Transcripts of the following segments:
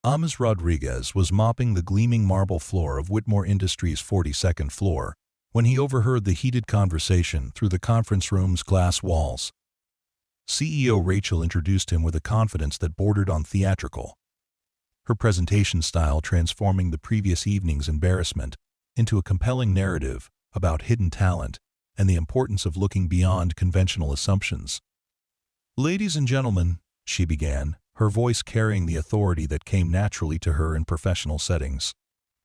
Ames Rodriguez was mopping the gleaming marble floor of Whitmore Industries' 42nd floor when he overheard the heated conversation through the conference room's glass walls. CEO Rachel introduced him with a confidence that bordered on theatrical, her presentation style transforming the previous evening's embarrassment into a compelling narrative about hidden talent and the importance of looking beyond conventional assumptions. "Ladies and gentlemen," she began, her voice carrying the authority that came naturally to her in professional settings,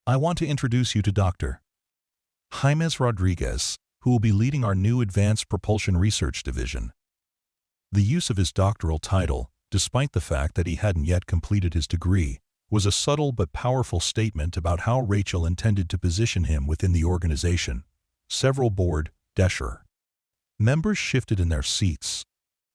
"I want to introduce you to Dr. James Rodriguez, who will be leading our new Advanced Propulsion Research Division." The use of his doctoral title, despite the fact that he hadn't yet completed his degree, was a subtle but powerful statement about how Rachel intended to position him within the organization. Several board members shifted in their seats,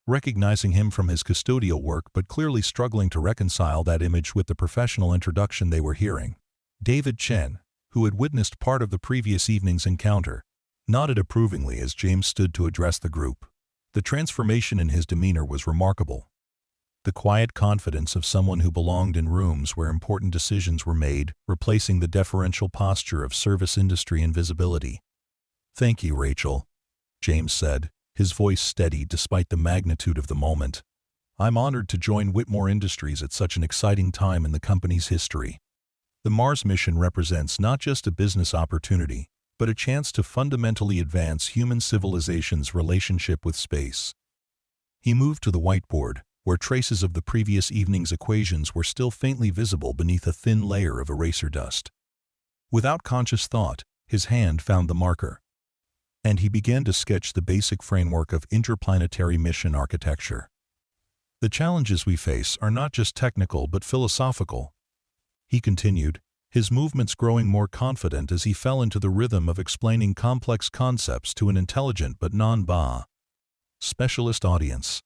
recognizing him from his custodial work but clearly struggling to reconcile that image with the professional introduction they were hearing. David Chen, who had witnessed part of the previous evening's encounter, nodded approvingly as James stood to address the group. The transformation in his demeanor was remarkable. The quiet confidence of someone who belonged in rooms where important decisions were made, replacing the deferential posture of service industry invisibility. "Thank you, Rachel," James said, his voice steady despite the magnitude of the moment. "I'm honored to join Whitmore Industries at such an exciting time in the company's history. The Mars mission represents not just a business opportunity, but a chance to fundamentally advance human civilization's relationship with space." He moved to the whiteboard, where traces of the previous evening's equations were still faintly visible beneath a thin layer of eraser dust. Without conscious thought, his hand found the marker, and he began to sketch the basic framework of interplanetary mission architecture. "The challenges we face are not just technical but philosophical," he continued, his movements growing more confident as he fell into the rhythm of explaining complex concepts to an intelligent but specialist audience.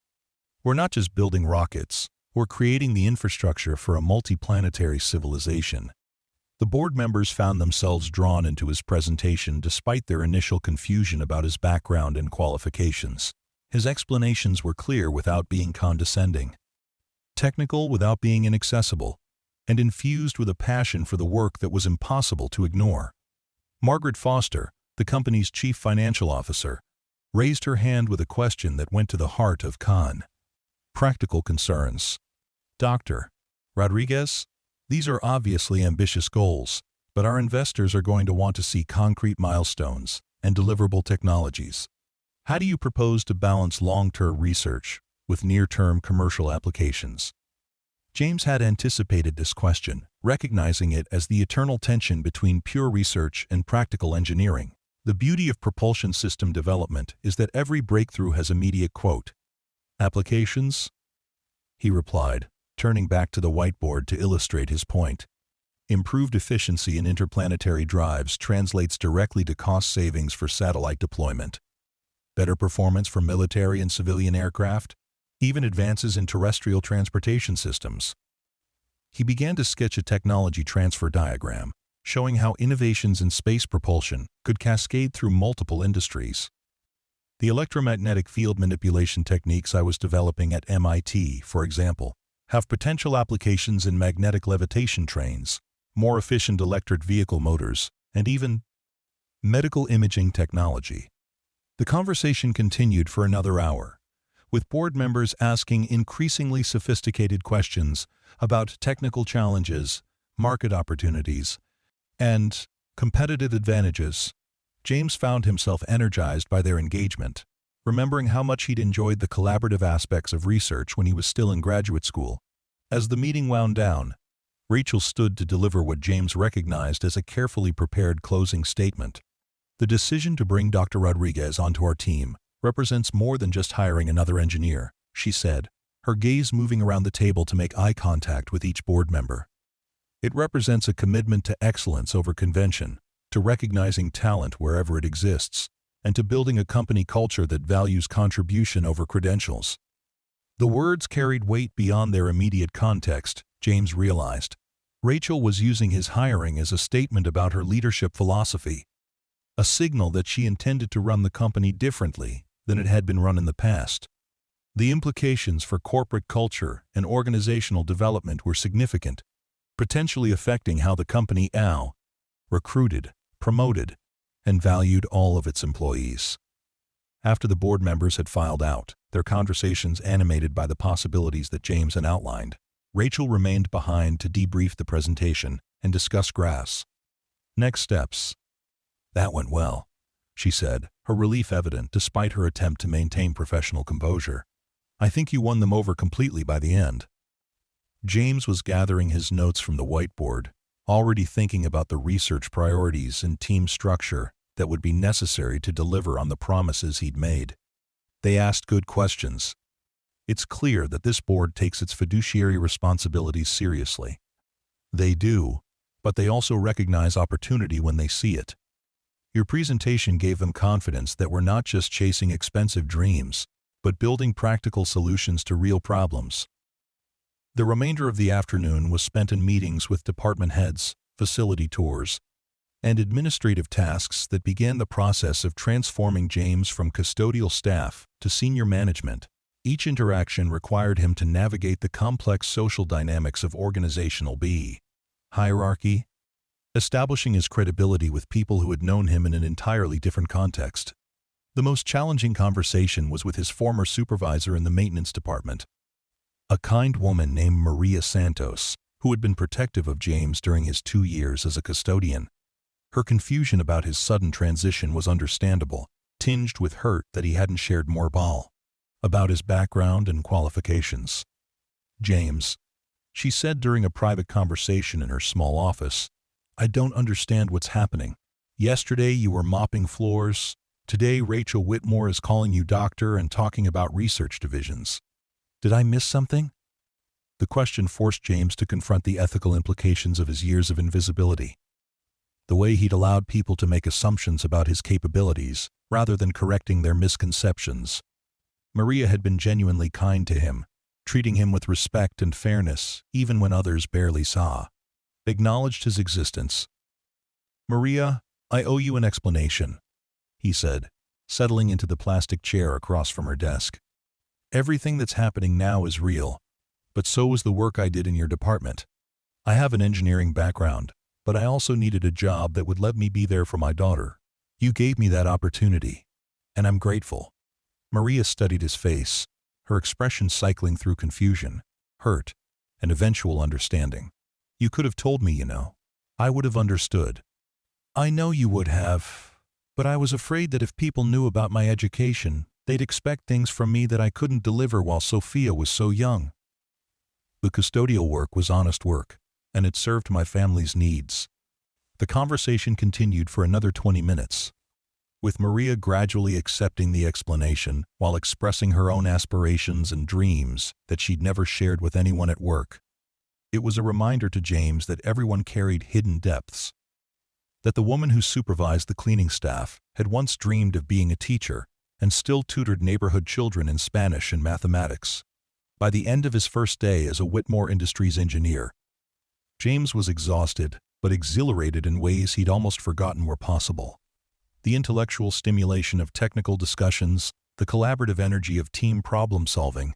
"We're not just building rockets, we're creating the infrastructure for a multiplanetary civilization." The board members found themselves drawn into his presentation despite their initial confusion about his background and qualifications. His explanations were clear without being condescending, technical without being inaccessible, and infused with a passion for the work that was impossible to ignore. Margaret Foster, the company's chief financial officer, raised her hand with a question that went to the heart of practical concerns. "Dr. Rodriguez, these are obviously ambitious goals, but our investors are going to want to see concrete milestones and deliverable technologies. How do you propose to balance long-term research with near-term commercial applications?" James had anticipated this question, recognizing it as the eternal tension between pure research and practical engineering. "The beauty of propulsion system development is that every breakthrough has immediate applications," he replied, turning back to the whiteboard to illustrate his point. "Improved efficiency in interplanetary drives translates directly to cost savings for satellite deployment, better performance for military and civilian aircraft, even advances in terrestrial transportation systems." He began to sketch a technology transfer diagram, showing how innovations in space propulsion could cascade through multiple industries. "The electromagnetic field manipulation techniques I was developing at MIT, for example, have potential applications in magnetic levitation trains, more efficient electric vehicle motors, and even medical imaging technology." The conversation continued for another hour, with board members asking increasingly sophisticated questions about technical challenges, market opportunities, and competitive advantages. James found himself energized by their engagement, remembering how much he'd enjoyed the collaborative aspects of research when he was still in graduate school. As the meeting wound down, Rachel stood to deliver what James recognized as a carefully prepared closing statement. "The decision to bring Dr. Rodriguez onto our team represents more than just hiring another engineer," she said, her gaze moving around the table to make eye contact with each board member. "It represents a commitment to excellence over convention, to recognizing talent wherever it exists, and to building a company culture that values contribution over credentials." The words carried weight beyond their immediate context, James realized. Rachel was using his hiring as a statement about her leadership philosophy, a signal that she intended to run the company differently than it had been run in the past. The implications for corporate culture and organizational development were significant, potentially affecting how the company recruited, promoted, and valued all of its employees. After the board members had filed out, their conversations animated by the possibilities that James had outlined, Rachel remained behind to debrief the presentation and discuss next steps. "That went well," she said, her relief evident despite her attempt to maintain professional composure. "I think you won them over completely by the end." James was gathering his notes from the whiteboard, already thinking about the research priorities and team structure that would be necessary to deliver on the promises he'd made. They asked good questions. It's clear that this board takes its fiduciary responsibilities seriously. They do, but they also recognize opportunity when they see it. Your presentation gave them confidence that we're not just chasing expensive dreams, but building practical solutions to real problems. The remainder of the afternoon was spent in meetings with department heads, facility tours, and administrative tasks that began the process of transforming James from custodial staff to senior management. Each interaction required him to navigate the complex social dynamics of organizational hierarchy, establishing his credibility with people who had known him in an entirely different context. The most challenging conversation was with his former supervisor in the maintenance department, a kind woman named Maria Santos, who had been protective of James during his 2 years as a custodian. Her confusion about his sudden transition was understandable, tinged with hurt that he hadn't shared more about his background and qualifications. "James," she said during a private conversation in her small office, "I don't understand what's happening. Yesterday you were mopping floors. Today Rachel Whitmore is calling you doctor and talking about research divisions. Did I miss something?" The question forced James to confront the ethical implications of his years of invisibility. The way he'd allowed people to make assumptions about his capabilities, rather than correcting their misconceptions. Maria had been genuinely kind to him, treating him with respect and fairness, even when others barely acknowledged his existence. "Maria, I owe you an explanation," he said, settling into the plastic chair across from her desk. "Everything that's happening now is real, but so was the work I did in your department. I have an engineering background, but I also needed a job that would let me be there for my daughter. You gave me that opportunity, and I'm grateful." Maria studied his face, her expression cycling through confusion, hurt, and eventual understanding. "You could have told me, you know. I would have understood." "I know you would have, but I was afraid that if people knew about my education, they'd expect things from me that I couldn't deliver while Sophia was so young." The custodial work was honest work, and it served my family's needs. The conversation continued for another 20 minutes, with Maria gradually accepting the explanation while expressing her own aspirations and dreams that she'd never shared with anyone at work. It was a reminder to James that everyone carried hidden depths, that the woman who supervised the cleaning staff had once dreamed of being a teacher and still tutored neighborhood children in Spanish and mathematics. By the end of his first day as a Whitmore Industries engineer, James was exhausted but exhilarated in ways he'd almost forgotten were possible. The intellectual stimulation of technical discussions, the collaborative energy of team problem-solving,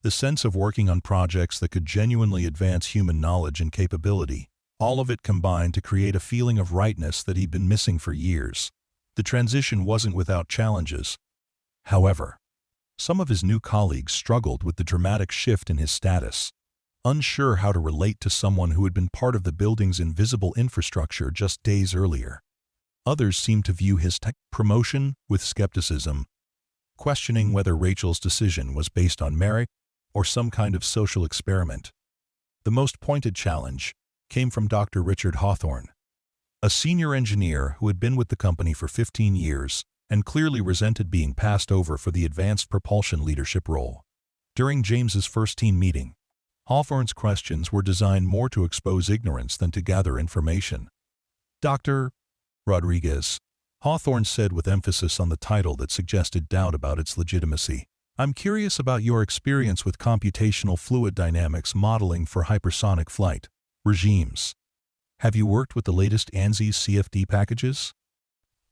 the sense of working on projects that could genuinely advance human knowledge and capability, all of it combined to create a feeling of rightness that he'd been missing for years. The transition wasn't without challenges. However, some of his new colleagues struggled with the dramatic shift in his status, unsure how to relate to someone who had been part of the building's invisible infrastructure just days earlier. Others seemed to view his promotion with skepticism, questioning whether Rachel's decision was based on merit or some kind of social experiment. The most pointed challenge came from Dr. Richard Hawthorne, a senior engineer who had been with the company for 15 years and clearly resented being passed over for the advanced propulsion leadership role. During James's first team meeting, Hawthorne's questions were designed more to expose ignorance than to gather information. "Dr. Rodriguez," Hawthorne said with emphasis on the title that suggested doubt about its legitimacy, "I'm curious about your experience with computational fluid dynamics modeling for hypersonic flight regimes. Have you worked with the latest ANSYS CFD packages?"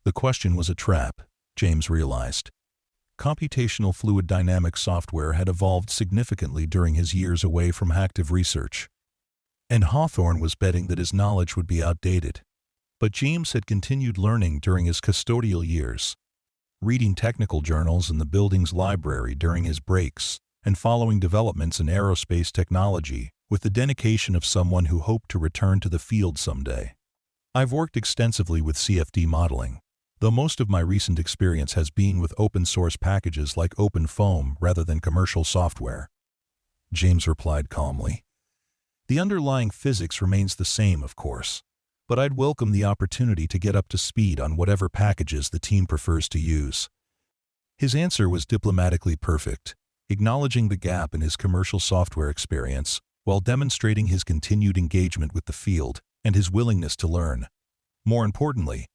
The question was a trap, James realized. Computational fluid dynamics software had evolved significantly during his years away from active research. and Hawthorne was betting that his knowledge would be outdated. But James had continued learning during his custodial years, reading technical journals in the building's library during his breaks, and following developments in aerospace technology with the dedication of someone who hoped to return to the field someday. I've worked extensively with CFD modeling, though most of my recent experience has been with open-source packages like OpenFOAM rather than commercial software. James replied calmly. The underlying physics remains the same, of course, but I'd welcome the opportunity to get up to speed on whatever packages the team prefers to use. His answer was diplomatically perfect, acknowledging the gap in his commercial software experience while demonstrating his continued engagement with the field and his willingness to learn. More importantly,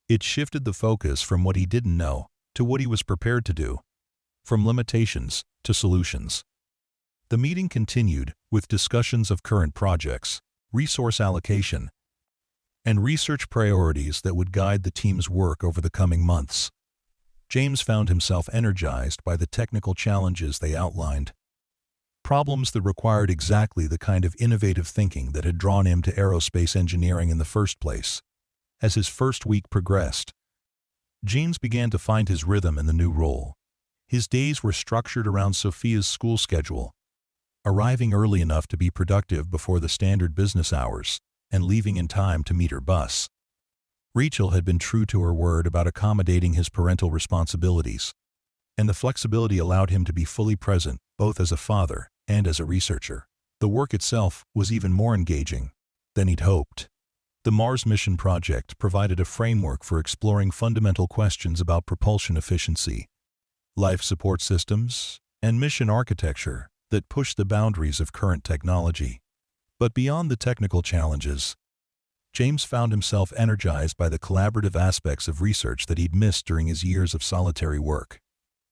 it shifted the focus from what he didn't know to what he was prepared to do, from limitations to solutions. The meeting continued with discussions of current projects, resource allocation, and research priorities that would guide the team's work over the coming months. James found himself energized by the technical challenges they outlined, problems that required exactly the kind of innovative thinking that had drawn him to aerospace engineering in the first place. As his first week progressed, James began to find his rhythm in the new role. His days were structured around Sophia's school schedule, arriving early enough to be productive before the standard business hours and leaving in time to meet her bus. Rachel had been true to her word about accommodating his parental responsibilities, and the flexibility allowed him to be fully present both as a father and as a researcher. The work itself was even more engaging than he'd hoped. The Mars mission project provided a framework for exploring fundamental questions about propulsion efficiency, life support systems, and mission architecture that pushed the boundaries of current technology. But beyond the technical challenges, James found himself energized by the collaborative aspects of research that he'd missed during his years of solitary work.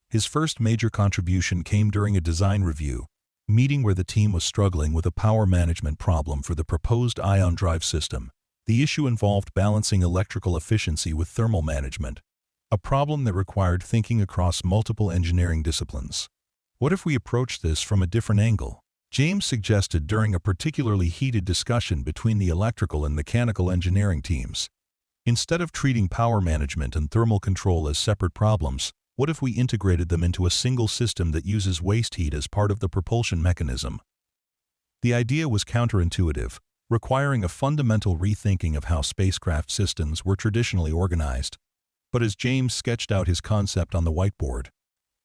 His first major contribution came during a design review meeting where the team was struggling with a power management problem for the proposed ion drive system. The issue involved balancing electrical efficiency with thermal management, a problem that required thinking across multiple engineering disciplines. What if we approach this from a different angle? James suggested during a particularly heated discussion between the electrical and mechanical engineering teams. Instead of treating power management and thermal control as separate problems, what if we integrated them into a single system that uses waste heat as part of the propulsion mechanism? The idea was counterintuitive, requiring a fundamental rethinking of how spacecraft systems were traditionally organized. But as James sketched out his concept on the whiteboard,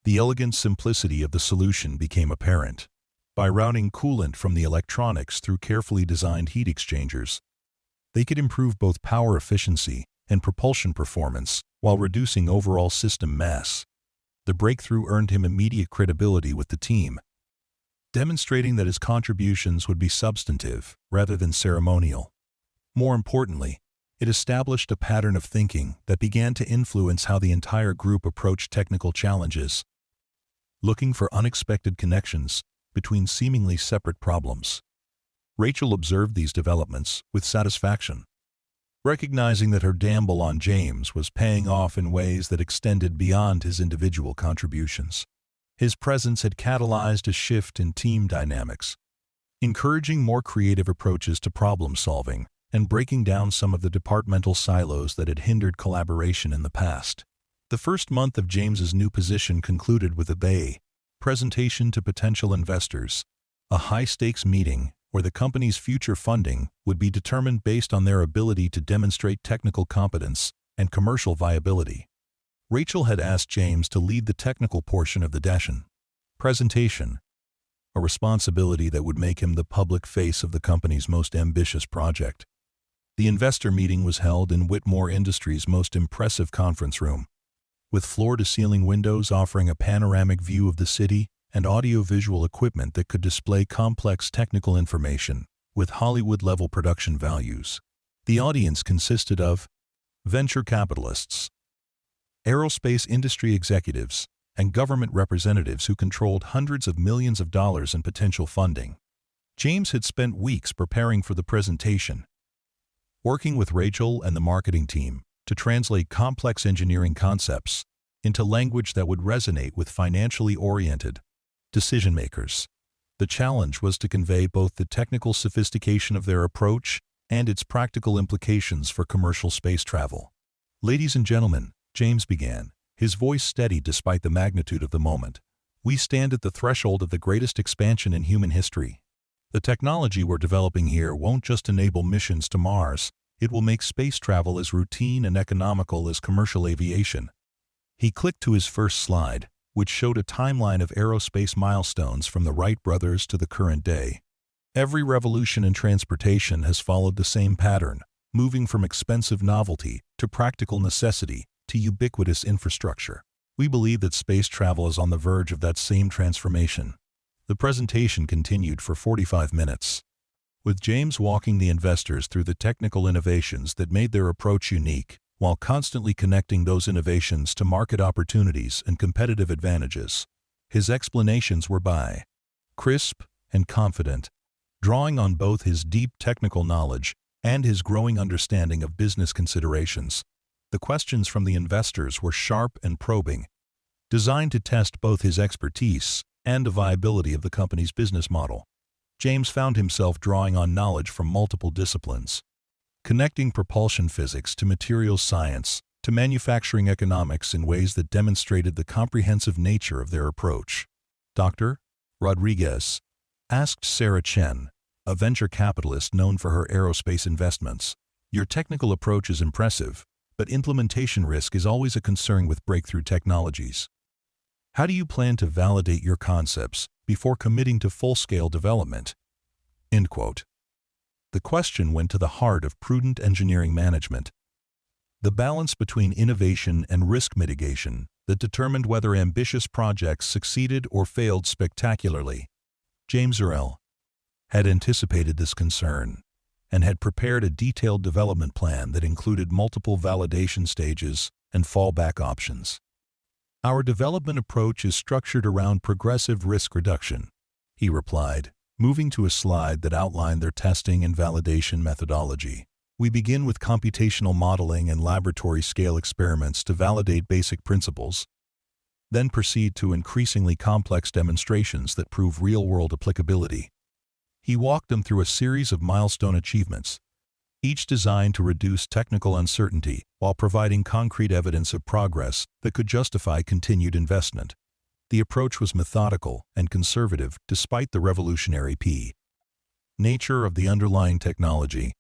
the elegant simplicity of the solution became apparent. By routing coolant from the electronics through carefully designed heat exchangers, they could improve both power efficiency and propulsion performance while reducing overall system mass. The breakthrough earned him immediate credibility with the team, demonstrating that his contributions would be substantive rather than ceremonial. More importantly, it established a pattern of thinking that began to influence how the entire group approached technical challenges, looking for unexpected connections between seemingly separate problems. Rachel observed these developments with satisfaction, recognizing that her gamble on James was paying off in ways that extended beyond his individual contributions. His presence had catalyzed a shift in team dynamics, encouraging more creative approaches to problem solving and breaking down some of the departmental silos that had hindered collaboration in the past. The first month of James's new position concluded with a presentation to potential investors, a high-stakes meeting where the company's future funding would be determined based on their ability to demonstrate technical competence and commercial viability. Rachel had asked James to lead the technical portion of the presentation, a responsibility that would make him the public face of the company's most ambitious project. The investor meeting was held in Whitmore Industries' most impressive conference room, with floor-to-ceiling windows offering a panoramic view of the city and audio-visual equipment that could display complex technical information with Hollywood-level production values. The audience consisted of venture capitalists, aerospace industry executives, and government representatives who controlled hundreds of millions of dollars in potential funding. James had spent weeks preparing for the presentation, working with Rachel and the marketing team to translate complex engineering concepts into language that would resonate with financially oriented decision-makers. The challenge was to convey both the technical sophistication of their approach and its practical implications for commercial space travel. "Ladies and gentlemen," James began, his voice steady despite the magnitude of the moment, "we stand at the threshold of the greatest expansion in human history. The technology we're developing here won't just enable missions to Mars, it will make space travel as routine and economical as commercial aviation." He clicked to his first slide, which showed a timeline of aerospace milestones from the Wright brothers to the current day. Every revolution in transportation has followed the same pattern, moving from expensive novelty to practical necessity to ubiquitous infrastructure. We believe that space travel is on the verge of that same transformation. The presentation continued for 45 minutes, with James walking the investors through the technical innovations that made their approach unique, while constantly connecting those innovations to market opportunities and competitive advantages. His explanations were crisp and confident, drawing on both his deep technical knowledge and his growing understanding of business considerations. The questions from the investors were sharp and probing, designed to test both his expertise and the viability of the company's business model. James found himself drawing on knowledge from multiple disciplines, connecting propulsion physics to materials science to manufacturing economics in ways that demonstrated the comprehensive nature of their approach. "Dr. Rodriguez," asked Sarah Chen, a venture capitalist known for her aerospace investments, "your technical approach is impressive, but implementation risk is always a concern with breakthrough technologies. How do you plan to validate your concepts before committing to full-scale development?" End quote. The question went to the heart of prudent engineering management, the balance between innovation and risk mitigation that determined whether ambitious projects succeeded or failed spectacularly. James Earl had anticipated this concern and had prepared a detailed development plan that included multiple validation stages and fallback options. "Our development approach is structured around progressive risk reduction," he replied, moving to a slide that outlined their testing and validation methodology. "We begin with computational modeling and laboratory-scale experiments to validate basic principles, then proceed to increasingly complex demonstrations that prove real-world applicability." He walked them through a series of milestone achievements, each designed to reduce technical uncertainty while providing concrete evidence of progress that could justify continued investment. The approach was methodical and conservative despite the revolutionary nature of the underlying technology,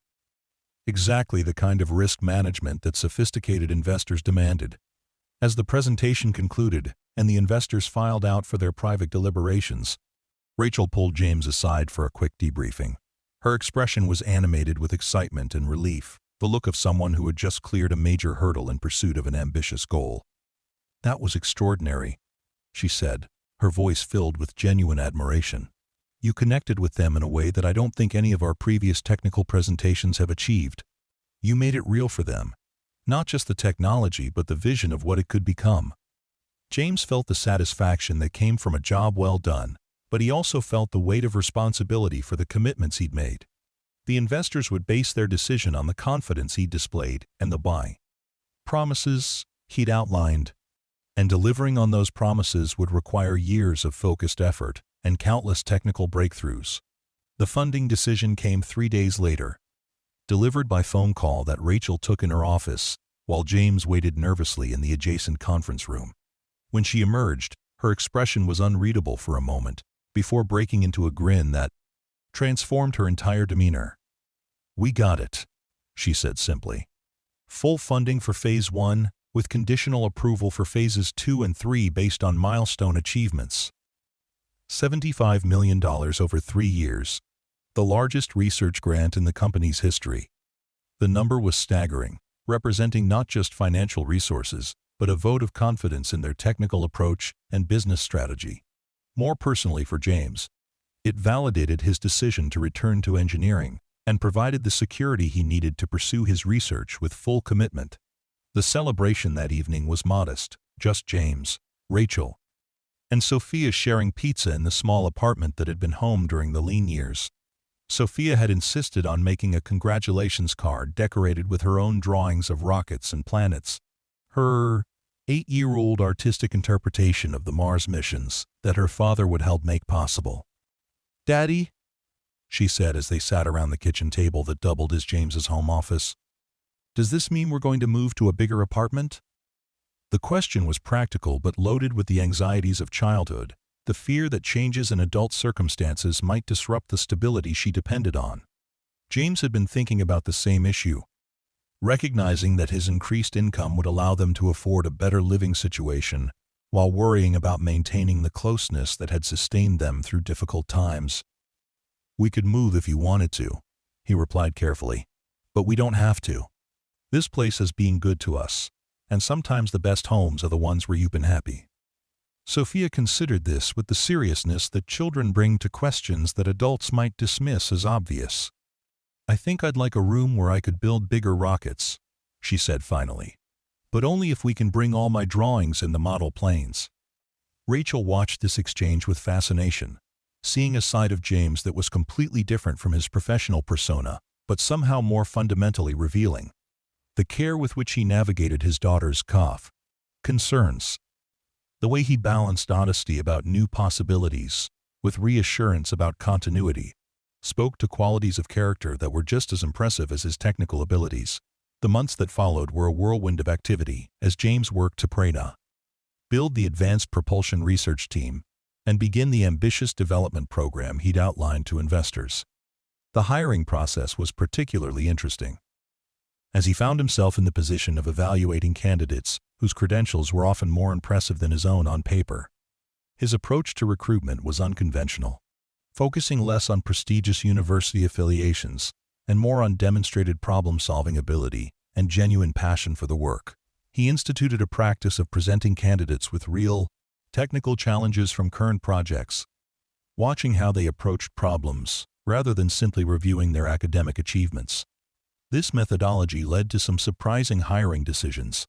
exactly the kind of risk management that sophisticated investors demanded. As the presentation concluded and the investors filed out for their private deliberations, Rachel pulled James aside for a quick debriefing. Her expression was animated with excitement and relief, the look of someone who had just cleared a major hurdle in pursuit of an ambitious goal. "That was extraordinary," she said, her voice filled with genuine admiration. "You connected with them in a way that I don't think any of our previous technical presentations have achieved. You made it real for them, not just the technology but the vision of what it could become." James felt the satisfaction that came from a job well done, but he also felt the weight of responsibility for the commitments he'd made. The investors would base their decision on the confidence he'd displayed and the promises he'd outlined, and delivering on those promises would require years of focused effort and countless technical breakthroughs. The funding decision came 3 days later, delivered by phone call that Rachel took in her office while James waited nervously in the adjacent conference room. When she emerged, her expression was unreadable for a moment, before breaking into a grin that transformed her entire demeanor. "We got it," she said simply. "Full funding for Phase 1, with conditional approval for Phases 2 and 3 based on milestone achievements. $75 million over 3 years, the largest research grant in the company's history." The number was staggering, representing not just financial resources, but a vote of confidence in their technical approach and business strategy. More personally for James, it validated his decision to return to engineering and provided the security he needed to pursue his research with full commitment. The celebration that evening was modest, just James, Rachel, and Sophia sharing pizza in the small apartment that had been home during the lean years. Sophia had insisted on making a congratulations card decorated with her own drawings of rockets and planets, her 8-year-old artistic interpretation of the Mars missions that her father would help make possible. "Daddy," she said as they sat around the kitchen table that doubled as James's home office, "does this mean we're going to move to a bigger apartment?" The question was practical but loaded with the anxieties of childhood, the fear that changes in adult circumstances might disrupt the stability she depended on. James had been thinking about the same issue, recognizing that his increased income would allow them to afford a better living situation, while worrying about maintaining the closeness that had sustained them through difficult times. "We could move if you wanted to," he replied carefully, "but we don't have to. This place has been good to us, and sometimes the best homes are the ones where you've been happy." Sophia considered this with the seriousness that children bring to questions that adults might dismiss as obvious. "I think I'd like a room where I could build bigger rockets," she said finally, "but only if we can bring all my drawings and the model planes." Rachel watched this exchange with fascination, seeing a side of James that was completely different from his professional persona, but somehow more fundamentally revealing. The care with which he navigated his daughter's concerns, the way he balanced honesty about new possibilities with reassurance about continuity, spoke to qualities of character that were just as impressive as his technical abilities. The months that followed were a whirlwind of activity as James worked to build the Advanced Propulsion Research Team and begin the ambitious development program he'd outlined to investors. The hiring process was particularly interesting, as he found himself in the position of evaluating candidates whose credentials were often more impressive than his own on paper. His approach to recruitment was unconventional, focusing less on prestigious university affiliations and more on demonstrated problem-solving ability and genuine passion for the work. He instituted a practice of presenting candidates with real, technical challenges from current projects, watching how they approached problems rather than simply reviewing their academic achievements. This methodology led to some surprising hiring decisions,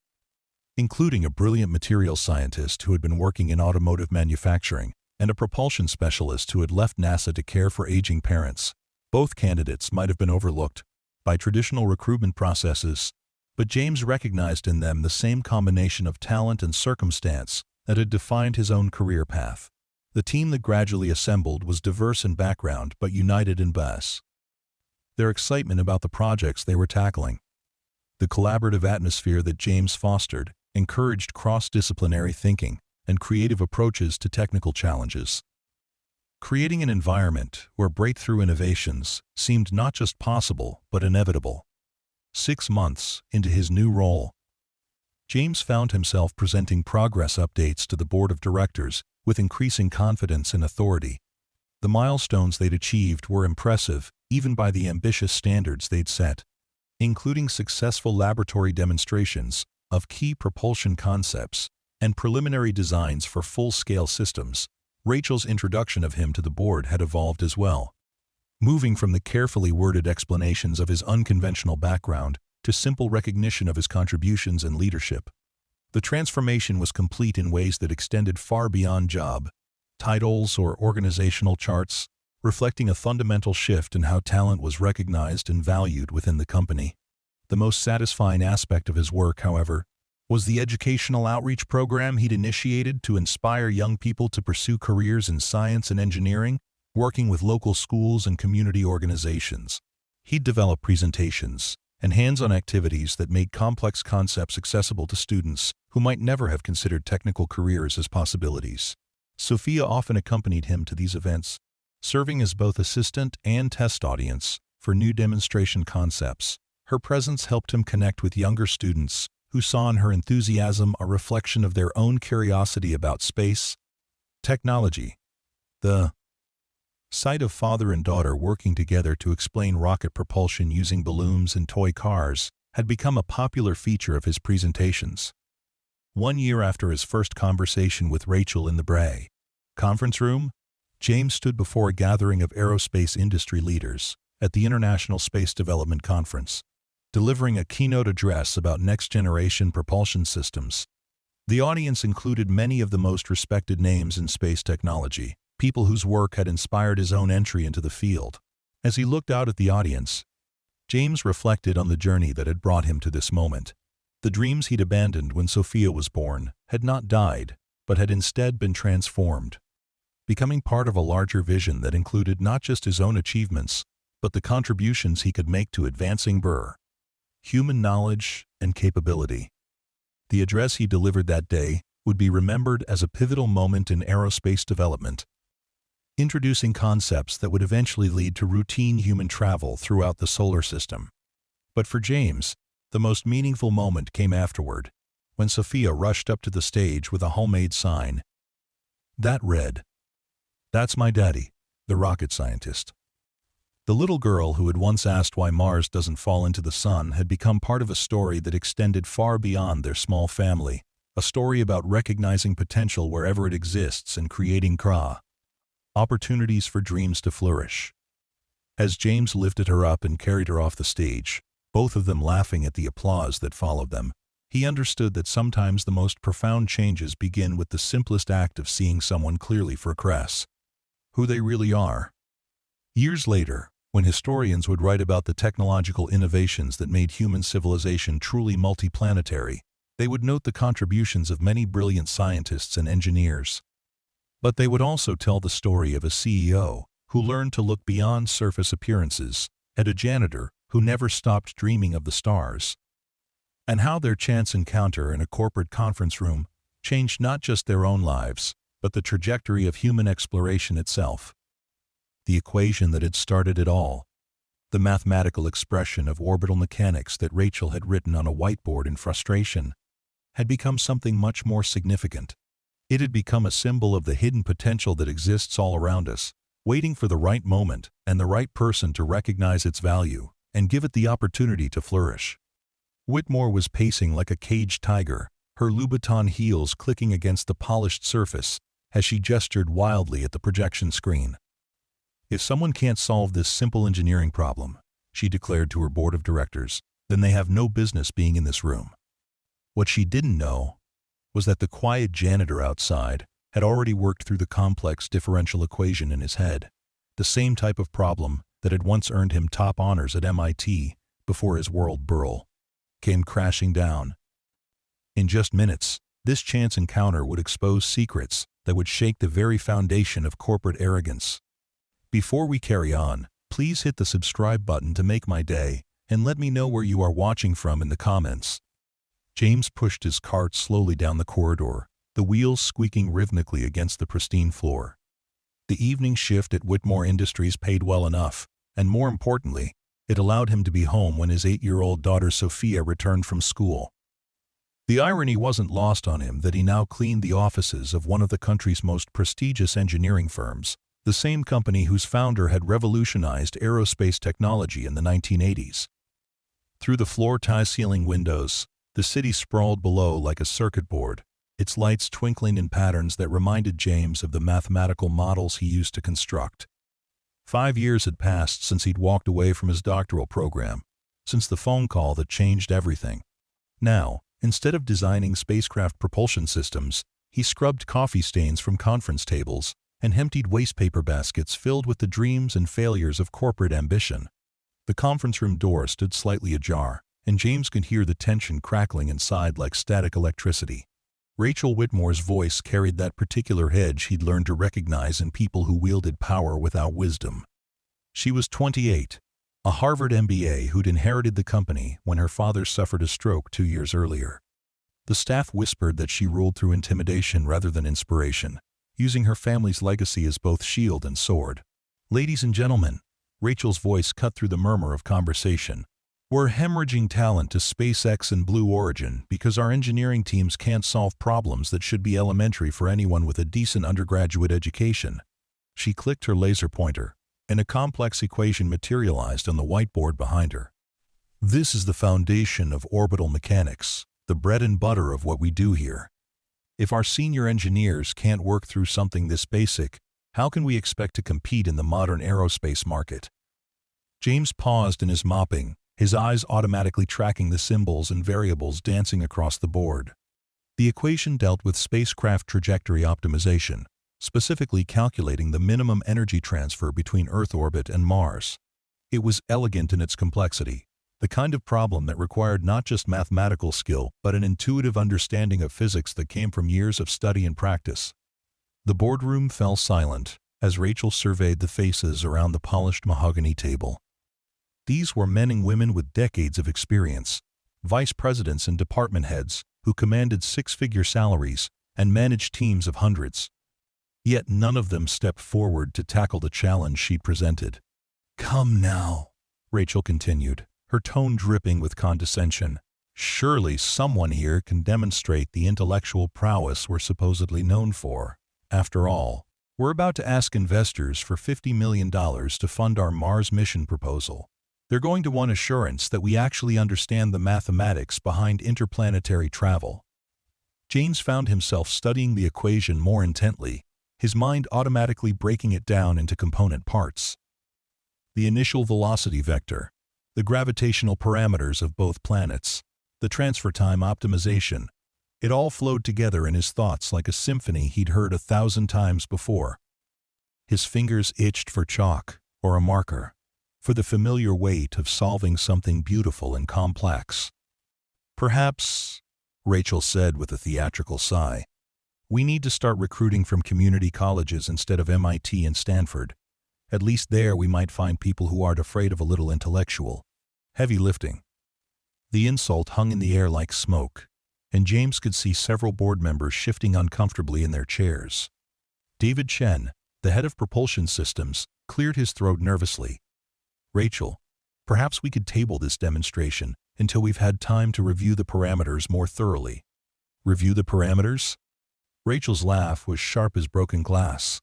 including a brilliant materials scientist who had been working in automotive manufacturing and a propulsion specialist who had left NASA to care for aging parents. Both candidates might have been overlooked by traditional recruitment processes, but James recognized in them the same combination of talent and circumstance that had defined his own career path. The team that gradually assembled was diverse in background but united in their excitement about the projects they were tackling. The collaborative atmosphere that James fostered encouraged cross-disciplinary thinking and creative approaches to technical challenges, creating an environment where breakthrough innovations seemed not just possible but inevitable. 6 months into his new role, James found himself presenting progress updates to the board of directors with increasing confidence and authority. The milestones they'd achieved were impressive, even by the ambitious standards they'd set, including successful laboratory demonstrations of key propulsion concepts and preliminary designs for full-scale systems. Rachel's introduction of him to the board had evolved as well, moving from the carefully worded explanations of his unconventional background to simple recognition of his contributions and leadership. The transformation was complete in ways that extended far beyond job titles or organizational charts, reflecting a fundamental shift in how talent was recognized and valued within the company. The most satisfying aspect of his work, however, was the educational outreach program he'd initiated to inspire young people to pursue careers in science and engineering, working with local schools and community organizations. He'd develop presentations and hands-on activities that made complex concepts accessible to students who might never have considered technical careers as possibilities. Sophia often accompanied him to these events, serving as both assistant and test audience for new demonstration concepts. Her presence helped him connect with younger students who saw in her enthusiasm a reflection of their own curiosity about space, technology. The sight of father and daughter working together to explain rocket propulsion using balloons and toy cars had become a popular feature of his presentations. 1 year after his first conversation with Rachel in the conference room, James stood before a gathering of aerospace industry leaders at the International Space Development Conference, delivering a keynote address about next-generation propulsion systems. The audience included many of the most respected names in space technology, people whose work had inspired his own entry into the field. As he looked out at the audience, James reflected on the journey that had brought him to this moment. The dreams he'd abandoned when Sophia was born had not died, but had instead been transformed, becoming part of a larger vision that included not just his own achievements, but the contributions he could make to advancing human knowledge and capability. The address he delivered that day would be remembered as a pivotal moment in aerospace development, introducing concepts that would eventually lead to routine human travel throughout the solar system. But for James, the most meaningful moment came afterward, when Sophia rushed up to the stage with a homemade sign that read, "That's my daddy, the rocket scientist." The little girl who had once asked why Mars doesn't fall into the sun had become part of a story that extended far beyond their small family, a story about recognizing potential wherever it exists and creating opportunities for dreams to flourish. As James lifted her up and carried her off the stage, both of them laughing at the applause that followed them, he understood that sometimes the most profound changes begin with the simplest act of seeing someone clearly for who they really are. Years later, when historians would write about the technological innovations that made human civilization truly multiplanetary, they would note the contributions of many brilliant scientists and engineers. But they would also tell the story of a CEO who learned to look beyond surface appearances, and a janitor who never stopped dreaming of the stars, and how their chance encounter in a corporate conference room changed not just their own lives, but the trajectory of human exploration itself. The equation that had started it all, the mathematical expression of orbital mechanics that Rachel had written on a whiteboard in frustration, had become something much more significant. It had become a symbol of the hidden potential that exists all around us, waiting for the right moment and the right person to recognize its value and give it the opportunity to flourish. Whitmore was pacing like a caged tiger, her Louboutin heels clicking against the polished surface as she gestured wildly at the projection screen. "If someone can't solve this simple engineering problem," she declared to her board of directors, "then they have no business being in this room." What she didn't know was that the quiet janitor outside had already worked through the complex differential equation in his head, the same type of problem that had once earned him top honors at MIT before his world came crashing down. In just minutes, this chance encounter would expose secrets that would shake the very foundation of corporate arrogance. Before we carry on, please hit the subscribe button to make my day, and let me know where you are watching from in the comments. James pushed his cart slowly down the corridor, the wheels squeaking rhythmically against the pristine floor. The evening shift at Whitmore Industries paid well enough, and more importantly, it allowed him to be home when his 8-year-old daughter Sophia returned from school. The irony wasn't lost on him that he now cleaned the offices of one of the country's most prestigious engineering firms, the same company whose founder had revolutionized aerospace technology in the 1980s. Through the floor-to-ceiling windows, the city sprawled below like a circuit board, its lights twinkling in patterns that reminded James of the mathematical models he used to construct. 5 years had passed since he'd walked away from his doctoral program, since the phone call that changed everything. Now, instead of designing spacecraft propulsion systems, he scrubbed coffee stains from conference tables and emptied wastepaper baskets filled with the dreams and failures of corporate ambition. The conference room door stood slightly ajar, and James could hear the tension crackling inside like static electricity. Rachel Whitmore's voice carried that particular edge he'd learned to recognize in people who wielded power without wisdom. She was 28, a Harvard MBA who'd inherited the company when her father suffered a stroke 2 years earlier. The staff whispered that she ruled through intimidation rather than inspiration, using her family's legacy as both shield and sword. "Ladies and gentlemen," Rachel's voice cut through the murmur of conversation, "we're hemorrhaging talent to SpaceX and Blue Origin because our engineering teams can't solve problems that should be elementary for anyone with a decent undergraduate education." She clicked her laser pointer, and a complex equation materialized on the whiteboard behind her. "This is the foundation of orbital mechanics, the bread and butter of what we do here. If our senior engineers can't work through something this basic, how can we expect to compete in the modern aerospace market?" James paused in his mopping, his eyes automatically tracking the symbols and variables dancing across the board. The equation dealt with spacecraft trajectory optimization, specifically calculating the minimum energy transfer between Earth orbit and Mars. It was elegant in its complexity, the kind of problem that required not just mathematical skill but an intuitive understanding of physics that came from years of study and practice. The boardroom fell silent as Rachel surveyed the faces around the polished mahogany table. These were men and women with decades of experience, vice presidents and department heads who commanded six-figure salaries and managed teams of hundreds. Yet none of them stepped forward to tackle the challenge she'd presented. "Come now," Rachel continued, her tone dripping with condescension. "Surely someone here can demonstrate the intellectual prowess we're supposedly known for. After all, we're about to ask investors for $50 million to fund our Mars mission proposal. They're going to want assurance that we actually understand the mathematics behind interplanetary travel." James found himself studying the equation more intently, his mind automatically breaking it down into component parts. The initial velocity vector, the gravitational parameters of both planets, the transfer time optimization, it all flowed together in his thoughts like a symphony he'd heard 1,000 times before. His fingers itched for chalk or a marker, for the familiar weight of solving something beautiful and complex. "Perhaps," Rachel said with a theatrical sigh, "we need to start recruiting from community colleges instead of MIT and Stanford. At least there we might find people who aren't afraid of a little intellectual heavy lifting." The insult hung in the air like smoke, and James could see several board members shifting uncomfortably in their chairs. David Chen, the head of propulsion systems, cleared his throat nervously. "Rachel, perhaps we could table this demonstration until we've had time to review the parameters more thoroughly." "Review the parameters?" Rachel's laugh was sharp as broken glass.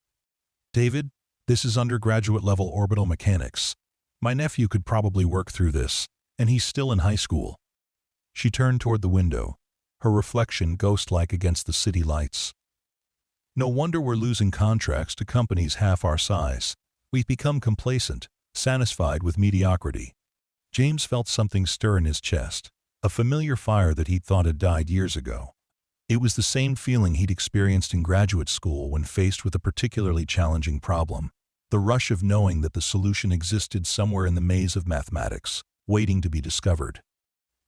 "David, this is undergraduate-level orbital mechanics. My nephew could probably work through this, and he's still in high school." She turned toward the window, her reflection ghost-like against the city lights. "No wonder we're losing contracts to companies half our size. We've become complacent, satisfied with mediocrity." James felt something stir in his chest, a familiar fire that he'd thought had died years ago. It was the same feeling he'd experienced in graduate school when faced with a particularly challenging problem, the rush of knowing that the solution existed somewhere in the maze of mathematics, waiting to be discovered.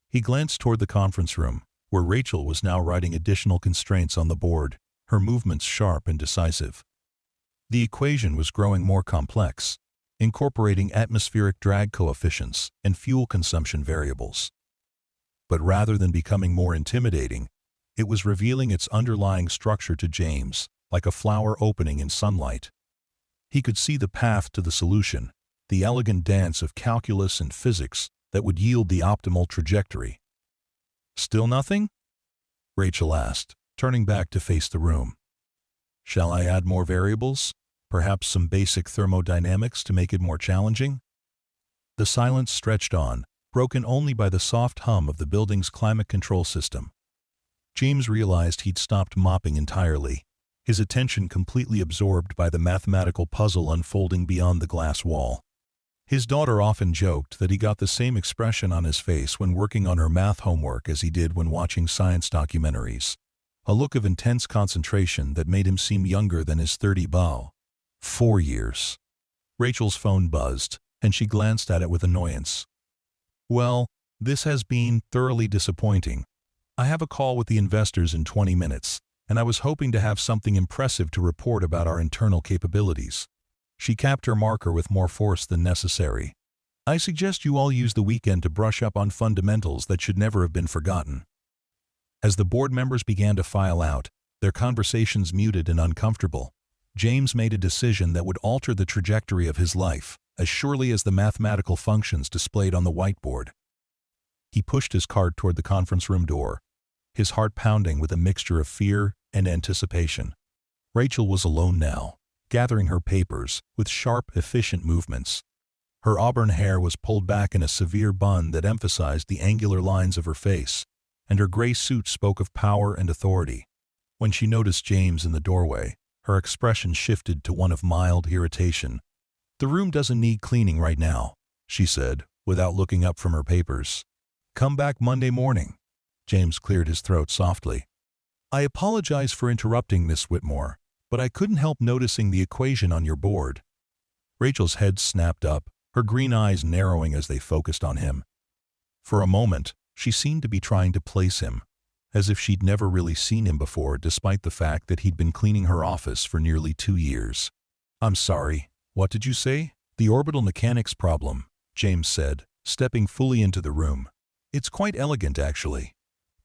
He glanced toward the conference room, where Rachel was now writing additional constraints on the board, her movements sharp and decisive. The equation was growing more complex, incorporating atmospheric drag coefficients and fuel consumption variables. But rather than becoming more intimidating, it was revealing its underlying structure to James, like a flower opening in sunlight. He could see the path to the solution, the elegant dance of calculus and physics that would yield the optimal trajectory. "Still nothing?" Rachel asked, turning back to face the room. "Shall I add more variables? Perhaps some basic thermodynamics to make it more challenging?" The silence stretched on, broken only by the soft hum of the building's climate control system. James realized he'd stopped mopping entirely, his attention completely absorbed by the mathematical puzzle unfolding beyond the glass wall. His daughter often joked that he got the same expression on his face when working on her math homework as he did when watching science documentaries, a look of intense concentration that made him seem younger than his 30 beaux. 4 years. Rachel's phone buzzed, and she glanced at it with annoyance. "Well, this has been thoroughly disappointing. I have a call with the investors in 20 minutes, and I was hoping to have something impressive to report about our internal capabilities." She capped her marker with more force than necessary. "I suggest you all use the weekend to brush up on fundamentals that should never have been forgotten." As the board members began to file out, their conversations muted and uncomfortable, James made a decision that would alter the trajectory of his life, as surely as the mathematical functions displayed on the whiteboard. He pushed his cart toward the conference room door, his heart pounding with a mixture of fear and anticipation. Rachel was alone now, gathering her papers with sharp, efficient movements. Her auburn hair was pulled back in a severe bun that emphasized the angular lines of her face, and her gray suit spoke of power and authority. When she noticed James in the doorway, her expression shifted to one of mild irritation. "The room doesn't need cleaning right now," she said, without looking up from her papers. "Come back Monday morning." James cleared his throat softly. "I apologize for interrupting, Miss Whitmore, but I couldn't help noticing the equation on your board." Rachel's head snapped up, her green eyes narrowing as they focused on him. For a moment, she seemed to be trying to place him, as if she'd never really seen him before despite the fact that he'd been cleaning her office for nearly 2 years. "I'm sorry, what did you say?" "The orbital mechanics problem," James said, stepping fully into the room. "It's quite elegant, actually.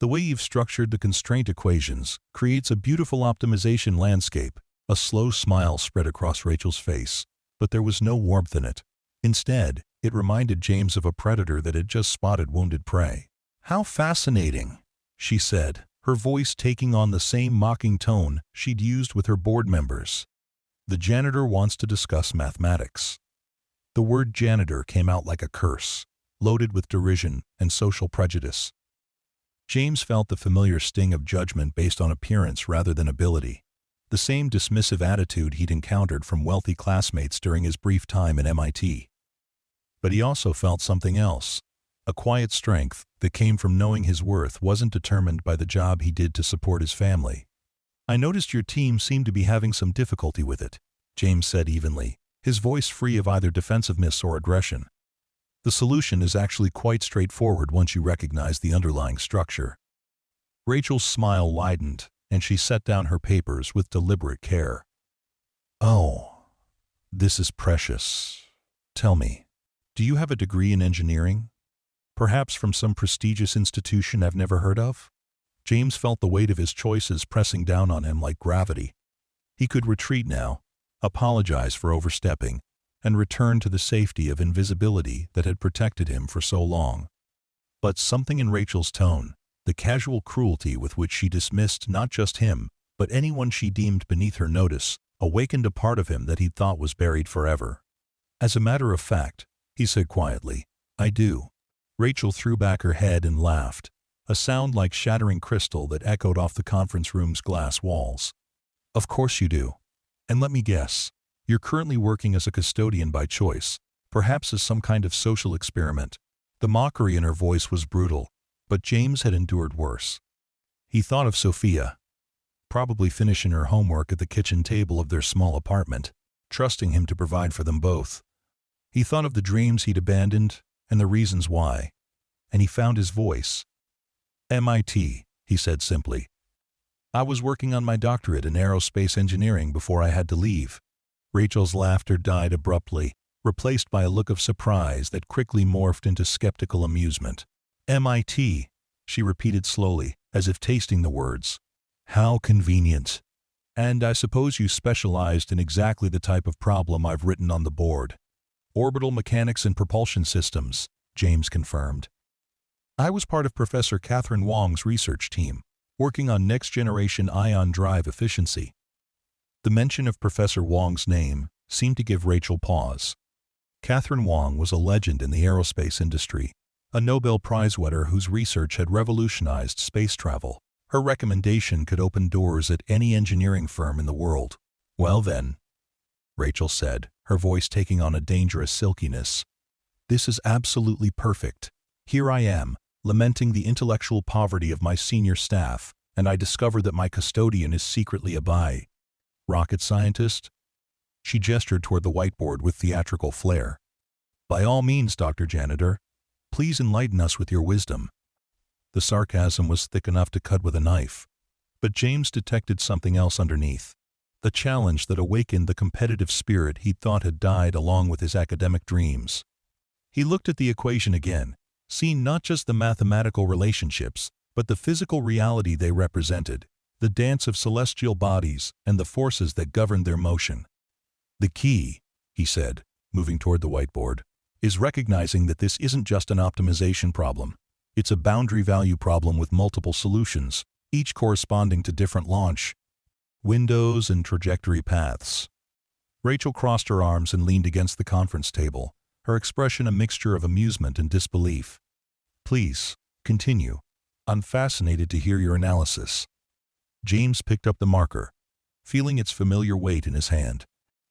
The way you've structured the constraint equations creates a beautiful optimization landscape." A slow smile spread across Rachel's face, but there was no warmth in it. Instead, it reminded James of a predator that had just spotted wounded prey. "How fascinating," she said, her voice taking on the same mocking tone she'd used with her board members. "The janitor wants to discuss mathematics." The word janitor came out like a curse, loaded with derision and social prejudice. James felt the familiar sting of judgment based on appearance rather than ability, the same dismissive attitude he'd encountered from wealthy classmates during his brief time at MIT. But he also felt something else, a quiet strength that came from knowing his worth wasn't determined by the job he did to support his family. "I noticed your team seemed to be having some difficulty with it," James said evenly, his voice free of either defensiveness or aggression. "The solution is actually quite straightforward once you recognize the underlying structure." Rachel's smile widened, and she set down her papers with deliberate care. "Oh, this is precious. Tell me, do you have a degree in engineering? Perhaps from some prestigious institution I've never heard of?" James felt the weight of his choices pressing down on him like gravity. He could retreat now, apologize for overstepping, and return to the safety of invisibility that had protected him for so long. But something in Rachel's tone, the casual cruelty with which she dismissed not just him, but anyone she deemed beneath her notice, awakened a part of him that he thought was buried forever. "As a matter of fact," he said quietly, "I do." Rachel threw back her head and laughed, a sound like shattering crystal that echoed off the conference room's glass walls. "Of course you do. And let me guess, you're currently working as a custodian by choice, perhaps as some kind of social experiment." The mockery in her voice was brutal, but James had endured worse. He thought of Sophia, probably finishing her homework at the kitchen table of their small apartment, trusting him to provide for them both. He thought of the dreams he'd abandoned and the reasons why, and he found his voice. "MIT," he said simply. "I was working on my doctorate in aerospace engineering before I had to leave." Rachel's laughter died abruptly, replaced by a look of surprise that quickly morphed into skeptical amusement. "MIT," she repeated slowly, as if tasting the words. "How convenient. And I suppose you specialized in exactly the type of problem I've written on the board." "Orbital mechanics and propulsion systems," James confirmed. "I was part of Professor Catherine Wong's research team, working on next-generation ion drive efficiency." The mention of Professor Wong's name seemed to give Rachel pause. Catherine Wong was a legend in the aerospace industry, a Nobel Prize winner whose research had revolutionized space travel. Her recommendation could open doors at any engineering firm in the world. "Well then," Rachel said, her voice taking on a dangerous silkiness, "this is absolutely perfect. Here I am, lamenting the intellectual poverty of my senior staff, and I discover that my custodian is secretly a rocket scientist." She gestured toward the whiteboard with theatrical flair. "By all means, Dr. Janitor, please enlighten us with your wisdom." The sarcasm was thick enough to cut with a knife, but James detected something else underneath, the challenge that awakened the competitive spirit he thought had died along with his academic dreams. He looked at the equation again, seeing not just the mathematical relationships, but the physical reality they represented, the dance of celestial bodies and the forces that governed their motion. "The key," he said, moving toward the whiteboard, "is recognizing that this isn't just an optimization problem. It's a boundary value problem with multiple solutions, each corresponding to different launch windows and trajectory paths." Rachel crossed her arms and leaned against the conference table, her expression a mixture of amusement and disbelief. "Please, continue. I'm fascinated to hear your analysis." James picked up the marker, feeling its familiar weight in his hand.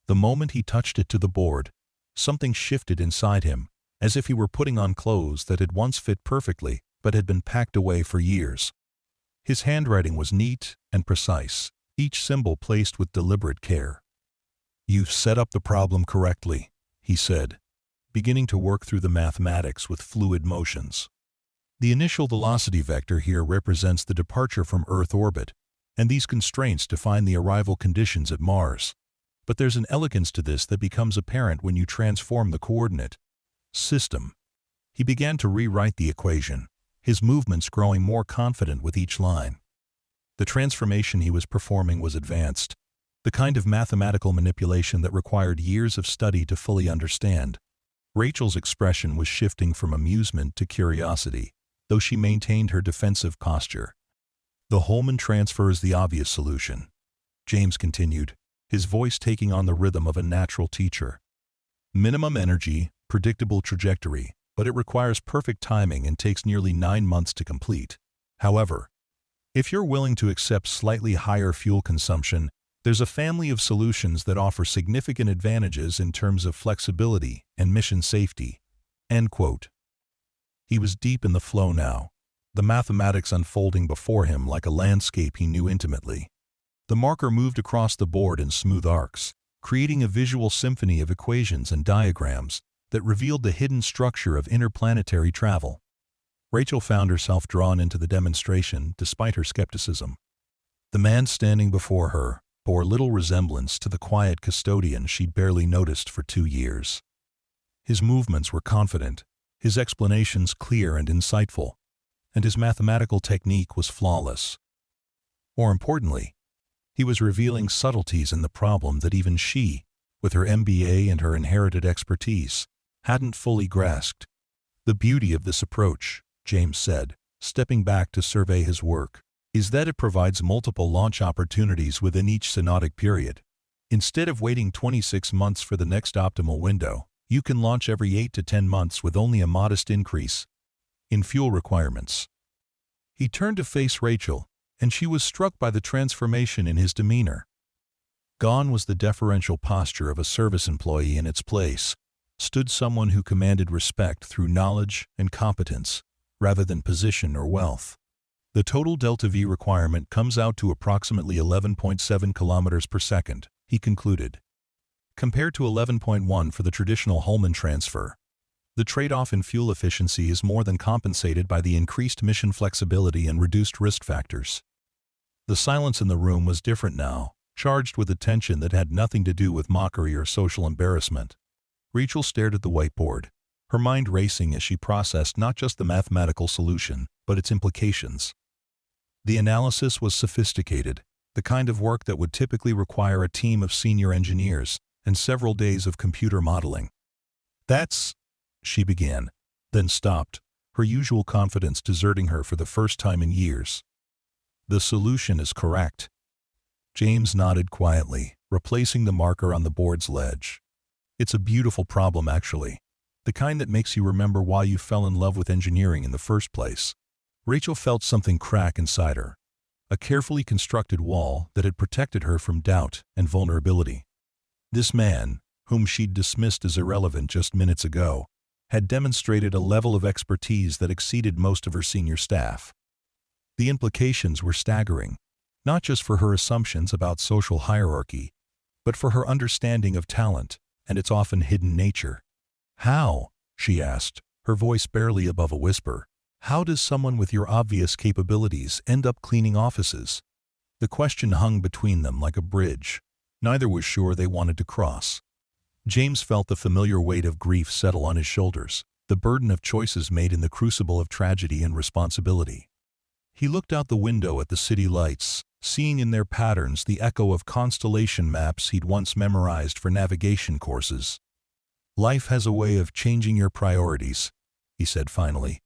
The moment he touched it to the board, something shifted inside him, as if he were putting on clothes that had once fit perfectly but had been packed away for years. His handwriting was neat and precise, each symbol placed with deliberate care. "You've set up the problem correctly," he said, beginning to work through the mathematics with fluid motions. The initial velocity vector here represents the departure from Earth orbit, and these constraints define the arrival conditions at Mars. But there's an elegance to this that becomes apparent when you transform the coordinate system. He began to rewrite the equation, his movements growing more confident with each line. The transformation he was performing was advanced, the kind of mathematical manipulation that required years of study to fully understand. Rachel's expression was shifting from amusement to curiosity, though she maintained her defensive posture. The Holman transfer is the obvious solution, James continued, his voice taking on the rhythm of a natural teacher. Minimum energy, predictable trajectory, but it requires perfect timing and takes nearly 9 months to complete. However, if you're willing to accept slightly higher fuel consumption, there's a family of solutions that offer significant advantages in terms of flexibility and mission safety." End quote. He was deep in the flow now, the mathematics unfolding before him like a landscape he knew intimately. The marker moved across the board in smooth arcs, creating a visual symphony of equations and diagrams that revealed the hidden structure of interplanetary travel. Rachel found herself drawn into the demonstration despite her skepticism. The man standing before her bore little resemblance to the quiet custodian she'd barely noticed for 2 years. His movements were confident, his explanations clear and insightful, and his mathematical technique was flawless. More importantly, he was revealing subtleties in the problem that even she, with her MBA and her inherited expertise, hadn't fully grasped. "The beauty of this approach," James said, stepping back to survey his work, "is that it provides multiple launch opportunities within each synodic period. Instead of waiting 26 months for the next optimal window, you can launch every 8 to 10 months with only a modest increase in fuel requirements." He turned to face Rachel, and she was struck by the transformation in his demeanor. Gone was the deferential posture of a service employee. In its place stood someone who commanded respect through knowledge and competence, rather than position or wealth. "The total delta-V requirement comes out to approximately 11.7 kilometers per second, he concluded. Compared to 11.1 for the traditional Holman transfer, the trade-off in fuel efficiency is more than compensated by the increased mission flexibility and reduced risk factors. The silence in the room was different now, charged with a tension that had nothing to do with mockery or social embarrassment. Rachel stared at the whiteboard, her mind racing as she processed not just the mathematical solution, but its implications. The analysis was sophisticated, the kind of work that would typically require a team of senior engineers and several days of computer modeling. "That's," she began, then stopped, her usual confidence deserting her for the first time in years. "The solution is correct." James nodded quietly, replacing the marker on the board's ledge. "It's a beautiful problem, actually. The kind that makes you remember why you fell in love with engineering in the first place." Rachel felt something crack inside her, a carefully constructed wall that had protected her from doubt and vulnerability. This man, whom she'd dismissed as irrelevant just minutes ago, had demonstrated a level of expertise that exceeded most of her senior staff. The implications were staggering, not just for her assumptions about social hierarchy, but for her understanding of talent and its often hidden nature. "How?" she asked, her voice barely above a whisper. "How does someone with your obvious capabilities end up cleaning offices?" The question hung between them like a bridge. Neither was sure they wanted to cross. James felt the familiar weight of grief settle on his shoulders, the burden of choices made in the crucible of tragedy and responsibility. He looked out the window at the city lights, seeing in their patterns the echo of constellation maps he'd once memorized for navigation courses. "Life has a way of changing your priorities," he said finally.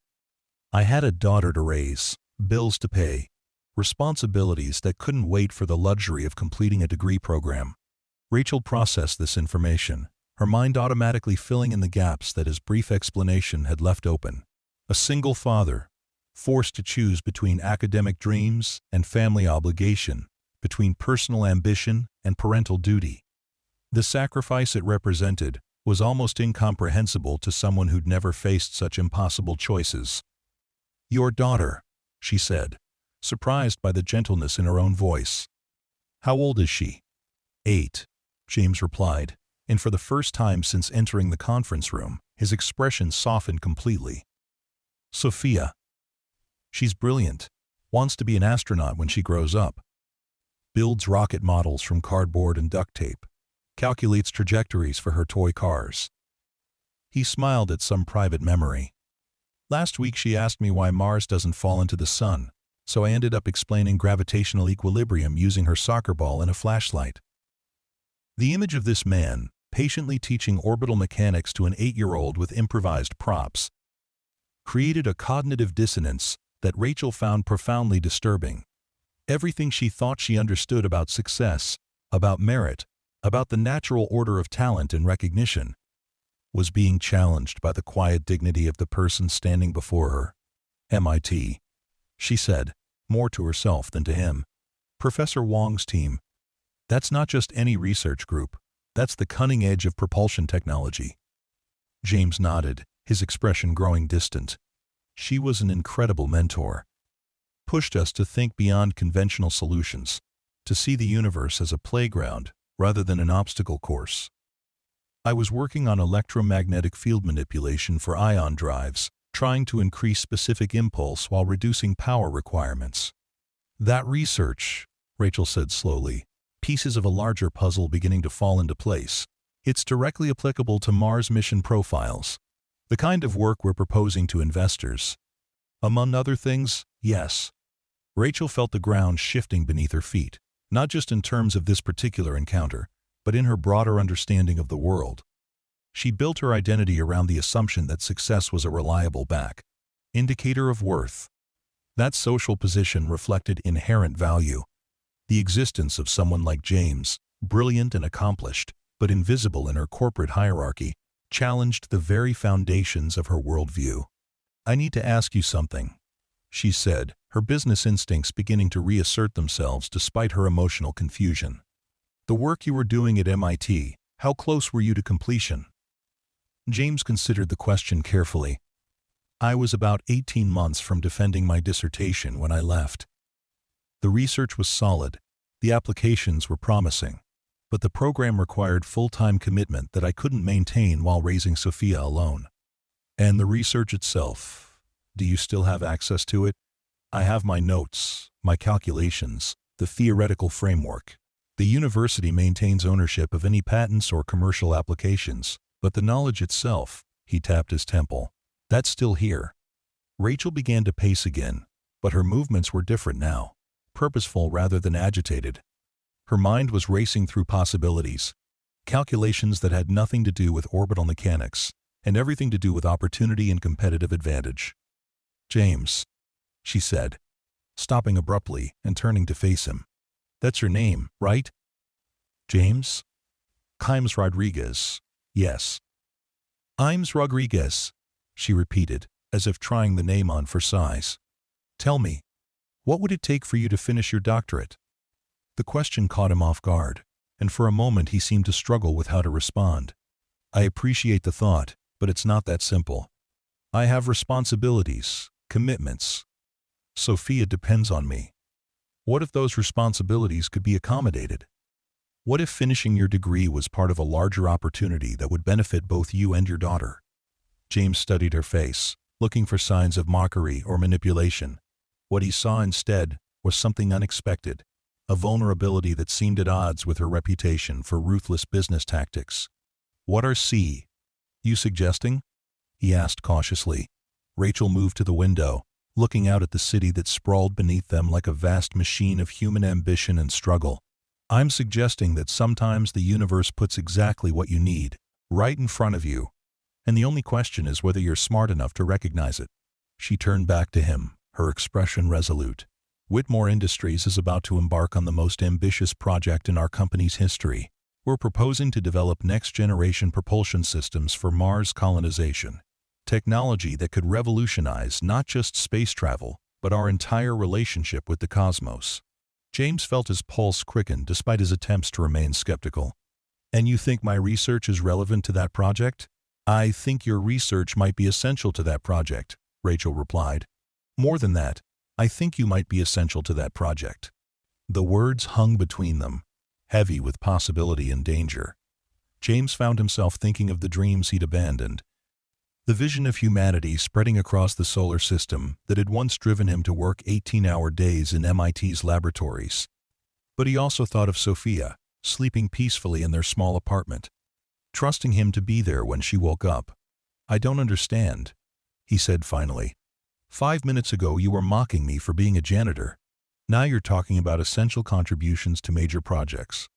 "I had a daughter to raise, bills to pay, responsibilities that couldn't wait for the luxury of completing a degree program." Rachel processed this information, her mind automatically filling in the gaps that his brief explanation had left open. A single father, forced to choose between academic dreams and family obligation, between personal ambition and parental duty. The sacrifice it represented was almost incomprehensible to someone who'd never faced such impossible choices. "Your daughter," she said, surprised by the gentleness in her own voice. "How old is she?" 8, James replied, and for the first time since entering the conference room, his expression softened completely. "Sophia." She's brilliant, wants to be an astronaut when she grows up, builds rocket models from cardboard and duct tape, calculates trajectories for her toy cars. He smiled at some private memory. Last week she asked me why Mars doesn't fall into the sun, so I ended up explaining gravitational equilibrium using her soccer ball and a flashlight. The image of this man, patiently teaching orbital mechanics to an 8-year-old with improvised props, created a cognitive dissonance that Rachel found profoundly disturbing. Everything she thought she understood about success, about merit, about the natural order of talent and recognition, was being challenged by the quiet dignity of the person standing before her. MIT, she said, more to herself than to him. Professor Wong's team. That's not just any research group. That's the cutting edge of propulsion technology. James nodded, his expression growing distant. She was an incredible mentor. Pushed us to think beyond conventional solutions, to see the universe as a playground rather than an obstacle course. I was working on electromagnetic field manipulation for ion drives, trying to increase specific impulse while reducing power requirements. That research, Rachel said slowly, pieces of a larger puzzle beginning to fall into place. It's directly applicable to Mars mission profiles. The kind of work we're proposing to investors. Among other things, yes. Rachel felt the ground shifting beneath her feet, not just in terms of this particular encounter, but in her broader understanding of the world. She built her identity around the assumption that success was a reliable indicator of worth. That social position reflected inherent value. The existence of someone like James, brilliant and accomplished, but invisible in her corporate hierarchy, challenged the very foundations of her worldview. I need to ask you something, she said, her business instincts beginning to reassert themselves despite her emotional confusion. The work you were doing at MIT, how close were you to completion? James considered the question carefully. I was about 18 months from defending my dissertation when I left. The research was solid, the applications were promising, but the program required full-time commitment that I couldn't maintain while raising Sophia alone. And the research itself, do you still have access to it? I have my notes, my calculations, the theoretical framework. The university maintains ownership of any patents or commercial applications, but the knowledge itself, he tapped his temple, that's still here. Rachel began to pace again, but her movements were different now, purposeful rather than agitated. Her mind was racing through possibilities, calculations that had nothing to do with orbital mechanics, and everything to do with opportunity and competitive advantage. James, she said, stopping abruptly and turning to face him. That's your name, right? James? James Rodriguez. Yes. James Rodriguez, she repeated, as if trying the name on for size. Tell me, what would it take for you to finish your doctorate? The question caught him off guard, and for a moment he seemed to struggle with how to respond. I appreciate the thought, but it's not that simple. I have responsibilities, commitments. Sophia depends on me. What if those responsibilities could be accommodated? What if finishing your degree was part of a larger opportunity that would benefit both you and your daughter? James studied her face, looking for signs of mockery or manipulation. What he saw instead was something unexpected, a vulnerability that seemed at odds with her reputation for ruthless business tactics. What are you suggesting? He asked cautiously. Rachel moved to the window, looking out at the city that sprawled beneath them like a vast machine of human ambition and struggle. I'm suggesting that sometimes the universe puts exactly what you need, right in front of you, and the only question is whether you're smart enough to recognize it. She turned back to him, her expression resolute. Whitmore Industries is about to embark on the most ambitious project in our company's history. We're proposing to develop next-generation propulsion systems for Mars colonization. Technology that could revolutionize not just space travel, but our entire relationship with the cosmos. James felt his pulse quicken despite his attempts to remain skeptical. And you think my research is relevant to that project? I think your research might be essential to that project, Rachel replied. More than that, I think you might be essential to that project. The words hung between them, heavy with possibility and danger. James found himself thinking of the dreams he'd abandoned, The vision of humanity spreading across the solar system that had once driven him to work 18-hour days in MIT's laboratories. But he also thought of Sophia, sleeping peacefully in their small apartment, trusting him to be there when she woke up. "I don't understand," he said finally. "5 minutes ago you were mocking me for being a janitor. Now you're talking about essential contributions to major projects.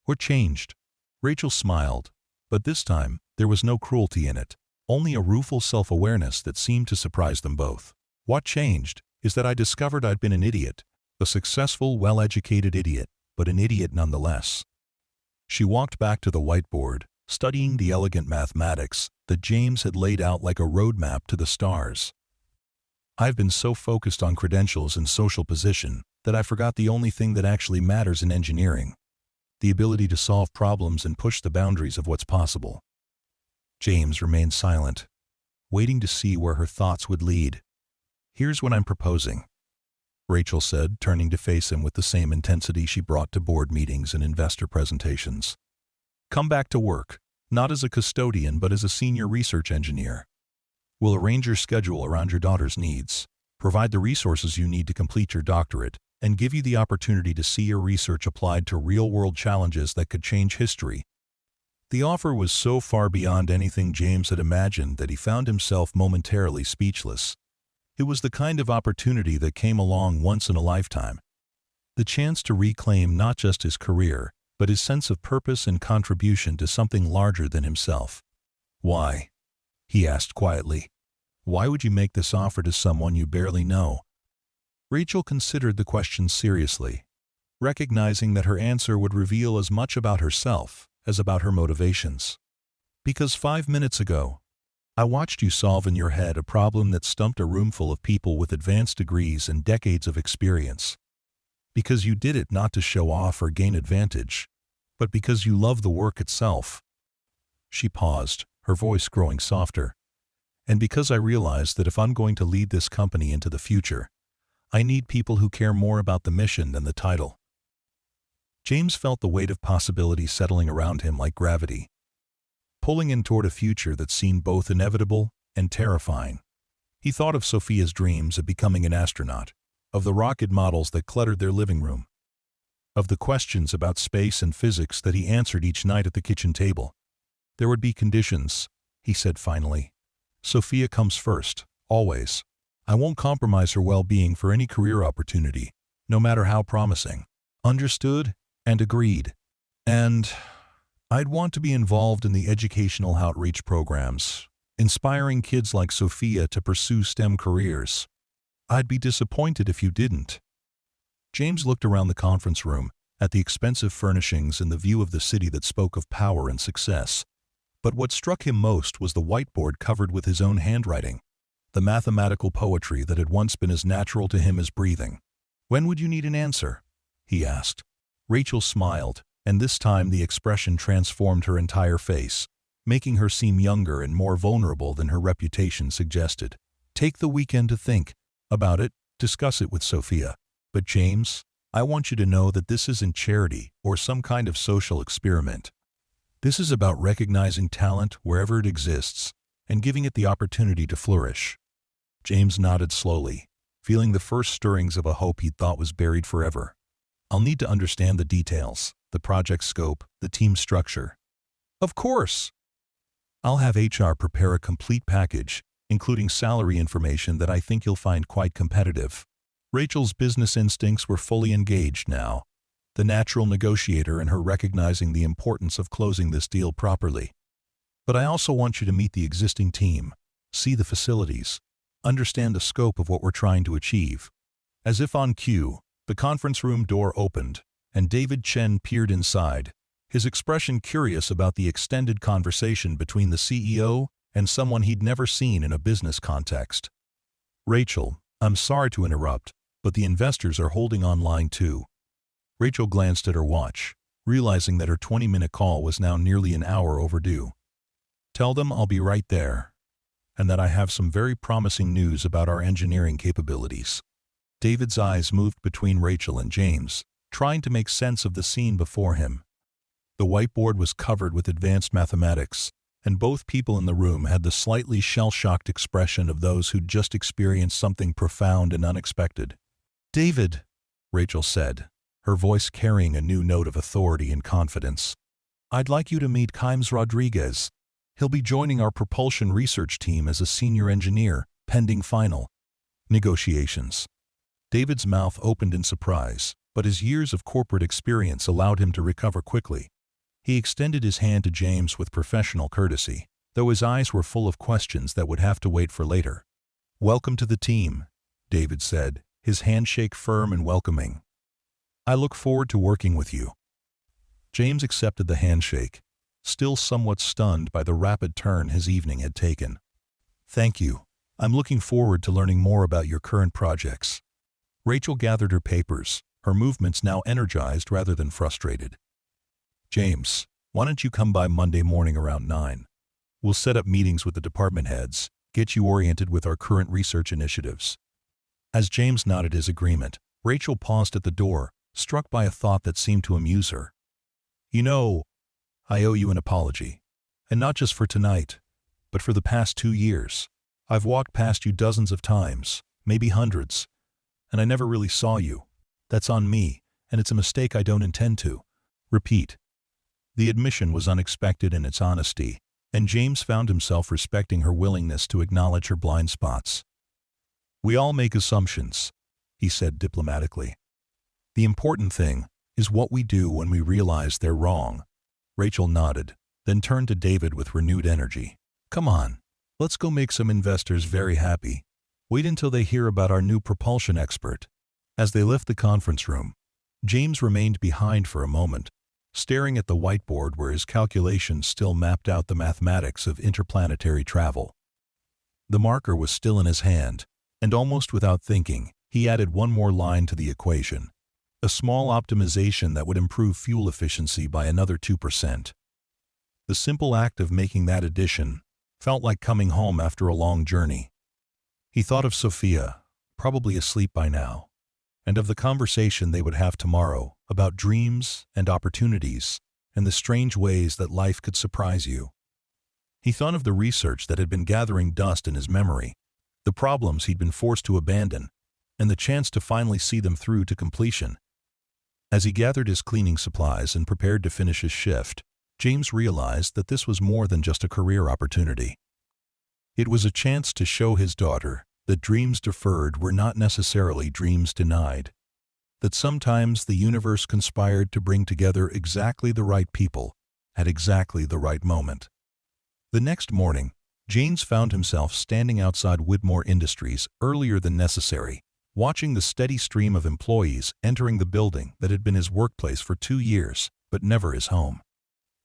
What changed?" Rachel smiled, but this time there was no cruelty in it, only a rueful self-awareness that seemed to surprise them both. "What changed is that I discovered I'd been an idiot, a successful, well-educated idiot, but an idiot nonetheless." She walked back to the whiteboard, studying the elegant mathematics that James had laid out like a roadmap to the stars. "I've been so focused on credentials and social position that I forgot the only thing that actually matters in engineering, the ability to solve problems and push the boundaries of what's possible." James remained silent, waiting to see where her thoughts would lead. "Here's what I'm proposing," Rachel said, turning to face him with the same intensity she brought to board meetings and investor presentations. "Come back to work, not as a custodian but as a senior research engineer. We'll arrange your schedule around your daughter's needs, provide the resources you need to complete your doctorate, and give you the opportunity to see your research applied to real-world challenges that could change history." The offer was so far beyond anything James had imagined that he found himself momentarily speechless. It was the kind of opportunity that came along once in a lifetime. The chance to reclaim not just his career, but his sense of purpose and contribution to something larger than himself. "Why?" he asked quietly. "Why would you make this offer to someone you barely know?" Rachel considered the question seriously, recognizing that her answer would reveal as much about herself as about her motivations. "Because 5 minutes ago, I watched you solve in your head a problem that stumped a roomful of people with advanced degrees and decades of experience. Because you did it not to show off or gain advantage, but because you love the work itself." She paused, her voice growing softer. "And because I realized that if I'm going to lead this company into the future, I need people who care more about the mission than the title." James felt the weight of possibility settling around him like gravity, pulling him toward a future that seemed both inevitable and terrifying. He thought of Sophia's dreams of becoming an astronaut, of the rocket models that cluttered their living room, of the questions about space and physics that he answered each night at the kitchen table. "There would be conditions," he said finally. "Sophia comes first, always. I won't compromise her well-being for any career opportunity, no matter how promising." "Understood and agreed. And I'd want to be involved in the educational outreach programs, inspiring kids like Sophia to pursue STEM careers. I'd be disappointed if you didn't." James looked around the conference room, at the expensive furnishings and the view of the city that spoke of power and success. But what struck him most was the whiteboard covered with his own handwriting, the mathematical poetry that had once been as natural to him as breathing. "When would you need an answer?" he asked. Rachel smiled, and this time the expression transformed her entire face, making her seem younger and more vulnerable than her reputation suggested. "Take the weekend to think about it, discuss it with Sophia. But James, I want you to know that this isn't charity or some kind of social experiment. This is about recognizing talent wherever it exists and giving it the opportunity to flourish." James nodded slowly, feeling the first stirrings of a hope he'd thought was buried forever. "I'll need to understand the details, the project scope, the team structure." "Of course." "I'll have HR prepare a complete package, including salary information that I think you'll find quite competitive." Rachel's business instincts were fully engaged now, the natural negotiator in her recognizing the importance of closing this deal properly. "But I also want you to meet the existing team, see the facilities, understand the scope of what we're trying to achieve." As if on cue, the conference room door opened, and David Chen peered inside, his expression curious about the extended conversation between the CEO and someone he'd never seen in a business context. "Rachel, I'm sorry to interrupt, but the investors are holding online too." Rachel glanced at her watch, realizing that her 20-minute call was now nearly an hour overdue. "Tell them I'll be right there, and that I have some very promising news about our engineering capabilities." David's eyes moved between Rachel and James, trying to make sense of the scene before him. The whiteboard was covered with advanced mathematics, and both people in the room had the slightly shell-shocked expression of those who'd just experienced something profound and unexpected. "David," Rachel said, her voice carrying a new note of authority and confidence, "I'd like you to meet Kimes Rodriguez. He'll be joining our propulsion research team as a senior engineer, pending final negotiations." David's mouth opened in surprise, but his years of corporate experience allowed him to recover quickly. He extended his hand to James with professional courtesy, though his eyes were full of questions that would have to wait for later. "Welcome to the team," David said, his handshake firm and welcoming. "I look forward to working with you." James accepted the handshake, still somewhat stunned by the rapid turn his evening had taken. "Thank you. I'm looking forward to learning more about your current projects." Rachel gathered her papers, her movements now energized rather than frustrated. "James, why don't you come by Monday morning around 9? We'll set up meetings with the department heads, get you oriented with our current research initiatives." As James nodded his agreement, Rachel paused at the door, struck by a thought that seemed to amuse her. "You know, I owe you an apology. And not just for tonight, but for the past 2 years. I've walked past you dozens of times, maybe hundreds, and I never really saw you. That's on me, and it's a mistake I don't intend to repeat." The admission was unexpected in its honesty, and James found himself respecting her willingness to acknowledge her blind spots. "We all make assumptions," he said diplomatically. "The important thing is what we do when we realize they're wrong." Rachel nodded, then turned to David with renewed energy. "Come on, let's go make some investors very happy. Wait until they hear about our new propulsion expert." As they left the conference room, James remained behind for a moment, staring at the whiteboard where his calculations still mapped out the mathematics of interplanetary travel. The marker was still in his hand, and almost without thinking, he added one more line to the equation, a small optimization that would improve fuel efficiency by another 2%. The simple act of making that addition felt like coming home after a long journey. He thought of Sophia, probably asleep by now, and of the conversation they would have tomorrow about dreams and opportunities and the strange ways that life could surprise you. He thought of the research that had been gathering dust in his memory, the problems he'd been forced to abandon, and the chance to finally see them through to completion. As he gathered his cleaning supplies and prepared to finish his shift, James realized that this was more than just a career opportunity. It was a chance to show his daughter that dreams deferred were not necessarily dreams denied, that sometimes the universe conspired to bring together exactly the right people at exactly the right moment. The next morning, James found himself standing outside Whitmore Industries earlier than necessary, watching the steady stream of employees entering the building that had been his workplace for 2 years, but never his home.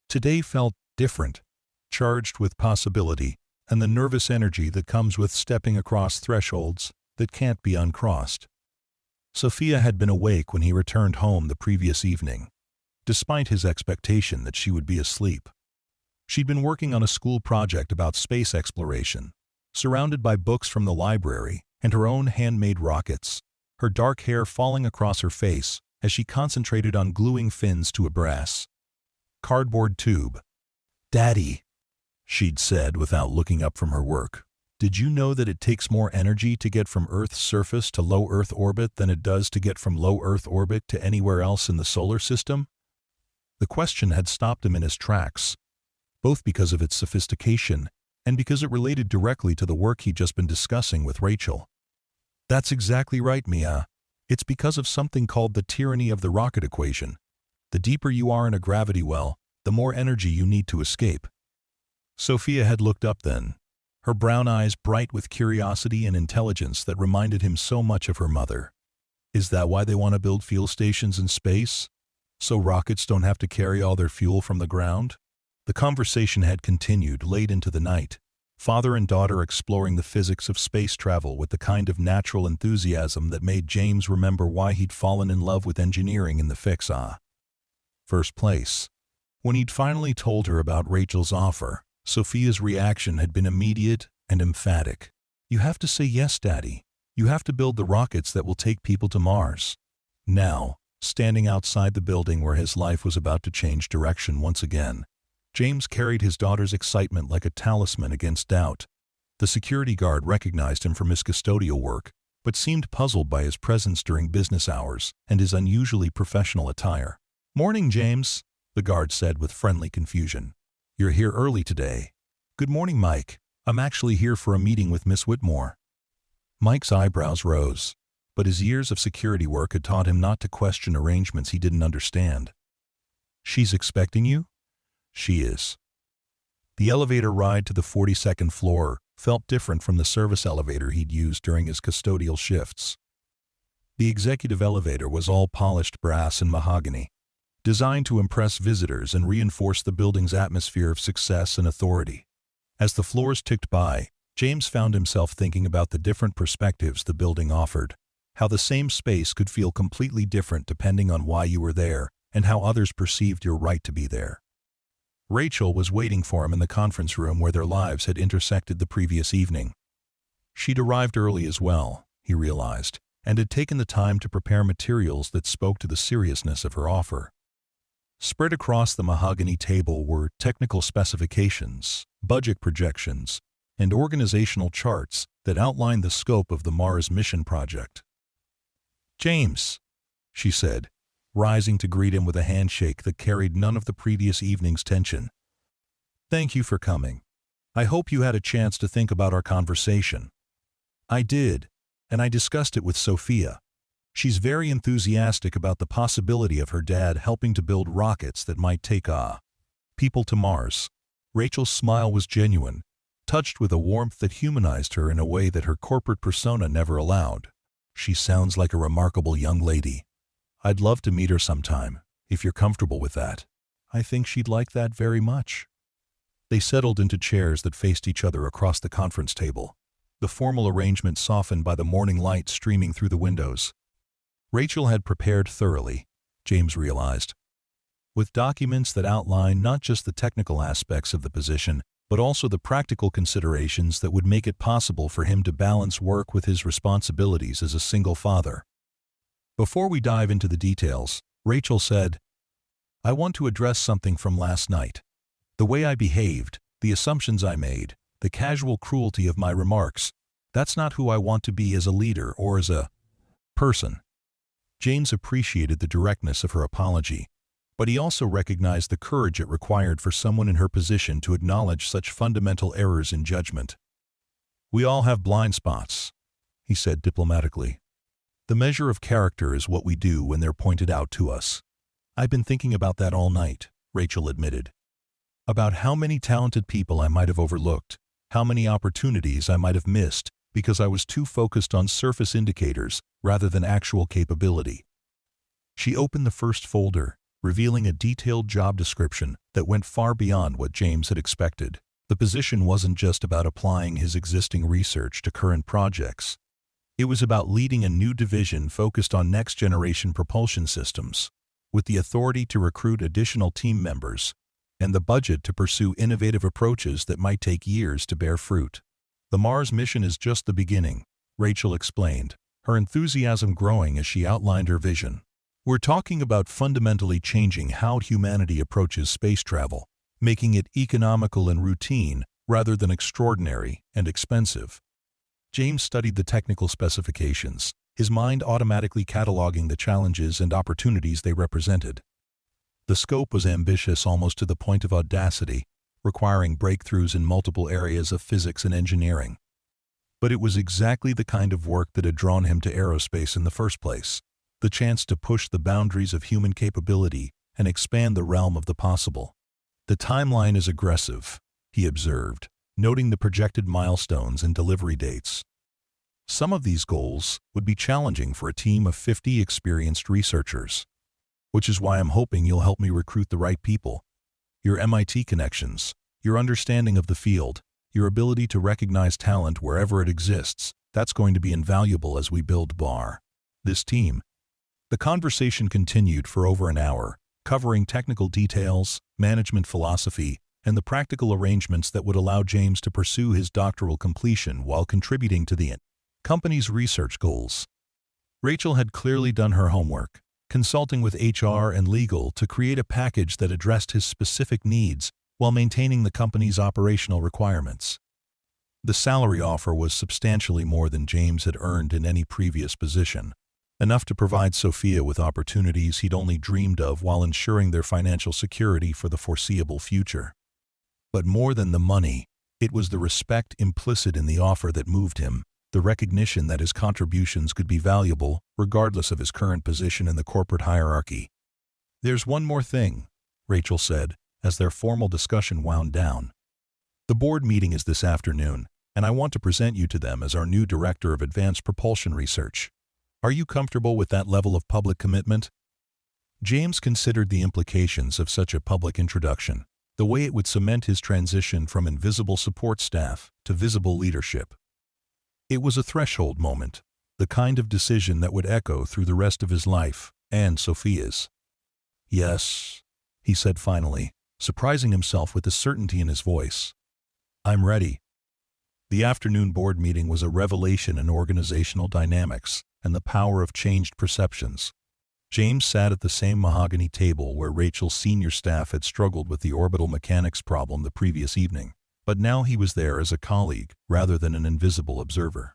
Today felt different, charged with possibility and the nervous energy that comes with stepping across thresholds that can't be uncrossed. Sophia had been awake when he returned home the previous evening, despite his expectation that she would be asleep. She'd been working on a school project about space exploration, surrounded by books from the library and her own handmade rockets, her dark hair falling across her face as she concentrated on gluing fins to a brass cardboard tube. "Daddy," she'd said without looking up from her work, "did you know that it takes more energy to get from Earth's surface to low Earth orbit than it does to get from low Earth orbit to anywhere else in the solar system?" The question had stopped him in his tracks, both because of its sophistication and because it related directly to the work he'd just been discussing with Rachel. "That's exactly right, Mia. It's because of something called the tyranny of the rocket equation. The deeper you are in a gravity well, the more energy you need to escape." Sophia had looked up then, her brown eyes bright with curiosity and intelligence that reminded him so much of her mother. "Is that why they want to build fuel stations in space? So rockets don't have to carry all their fuel from the ground?" The conversation had continued late into the night, father and daughter exploring the physics of space travel with the kind of natural enthusiasm that made James remember why he'd fallen in love with engineering in the first place. When he'd finally told her about Rachel's offer, Sophia's reaction had been immediate and emphatic. "You have to say yes, Daddy. You have to build the rockets that will take people to Mars." Now, standing outside the building where his life was about to change direction once again, James carried his daughter's excitement like a talisman against doubt. The security guard recognized him from his custodial work, but seemed puzzled by his presence during business hours and his unusually professional attire. "Morning, James," the guard said with friendly confusion. "You're here early today." "Good morning, Mike. I'm actually here for a meeting with Miss Whitmore." Mike's eyebrows rose, but his years of security work had taught him not to question arrangements he didn't understand. "She's expecting you?" "She is." The elevator ride to the 42nd floor felt different from the service elevator he'd used during his custodial shifts. The executive elevator was all polished brass and mahogany, designed to impress visitors and reinforce the building's atmosphere of success and authority. As the floors ticked by, James found himself thinking about the different perspectives the building offered, how the same space could feel completely different depending on why you were there, and how others perceived your right to be there. Rachel was waiting for him in the conference room where their lives had intersected the previous evening. She'd arrived early as well, he realized, and had taken the time to prepare materials that spoke to the seriousness of her offer. Spread across the mahogany table were technical specifications, budget projections, and organizational charts that outlined the scope of the Mars mission project. "James," she said, rising to greet him with a handshake that carried none of the previous evening's tension. "Thank you for coming. I hope you had a chance to think about our conversation." "I did, and I discussed it with Sophia. She's very enthusiastic about the possibility of her dad helping to build rockets that might take people to Mars." Rachel's smile was genuine, touched with a warmth that humanized her in a way that her corporate persona never allowed. "She sounds like a remarkable young lady. I'd love to meet her sometime, if you're comfortable with that." "I think she'd like that very much." They settled into chairs that faced each other across the conference table, the formal arrangement softened by the morning light streaming through the windows. Rachel had prepared thoroughly, James realized, with documents that outline not just the technical aspects of the position, but also the practical considerations that would make it possible for him to balance work with his responsibilities as a single father. Before we dive into the details, Rachel said, "I want to address something from last night. The way I behaved, the assumptions I made, the casual cruelty of my remarks, that's not who I want to be as a leader or as a person." James appreciated the directness of her apology, but he also recognized the courage it required for someone in her position to acknowledge such fundamental errors in judgment. "We all have blind spots," he said diplomatically. "The measure of character is what we do when they're pointed out to us." "I've been thinking about that all night," Rachel admitted. "About how many talented people I might have overlooked, how many opportunities I might have missed because I was too focused on surface indicators rather than actual capability." She opened the first folder, revealing a detailed job description that went far beyond what James had expected. The position wasn't just about applying his existing research to current projects. It was about leading a new division focused on next-generation propulsion systems, with the authority to recruit additional team members and the budget to pursue innovative approaches that might take years to bear fruit. "The Mars mission is just the beginning," Rachel explained, her enthusiasm growing as she outlined her vision. "We're talking about fundamentally changing how humanity approaches space travel, making it economical and routine rather than extraordinary and expensive." James studied the technical specifications, his mind automatically cataloging the challenges and opportunities they represented. The scope was ambitious almost to the point of audacity, requiring breakthroughs in multiple areas of physics and engineering. But it was exactly the kind of work that had drawn him to aerospace in the first place, the chance to push the boundaries of human capability and expand the realm of the possible. "The timeline is aggressive," he observed, noting the projected milestones and delivery dates. "Some of these goals would be challenging for a team of 50 experienced researchers, which is why I'm hoping you'll help me recruit the right people. Your MIT connections, your understanding of the field, your ability to recognize talent wherever it exists, that's going to be invaluable as we build this team." The conversation continued for over an hour, covering technical details, management philosophy, and the practical arrangements that would allow James to pursue his doctoral completion while contributing to the company's research goals. Rachel had clearly done her homework, consulting with HR and legal to create a package that addressed his specific needs while maintaining the company's operational requirements. The salary offer was substantially more than James had earned in any previous position, enough to provide Sophia with opportunities he'd only dreamed of while ensuring their financial security for the foreseeable future. But more than the money, it was the respect implicit in the offer that moved him, the recognition that his contributions could be valuable regardless of his current position in the corporate hierarchy. "There's one more thing," Rachel said, as their formal discussion wound down. "The board meeting is this afternoon, and I want to present you to them as our new Director of Advanced Propulsion Research. Are you comfortable with that level of public commitment?" James considered the implications of such a public introduction, the way it would cement his transition from invisible support staff to visible leadership. It was a threshold moment, the kind of decision that would echo through the rest of his life and Sophia's. "Yes," he said finally, surprising himself with the certainty in his voice. "I'm ready." The afternoon board meeting was a revelation in organizational dynamics and the power of changed perceptions. James sat at the same mahogany table where Rachel's senior staff had struggled with the orbital mechanics problem the previous evening, but now he was there as a colleague rather than an invisible observer.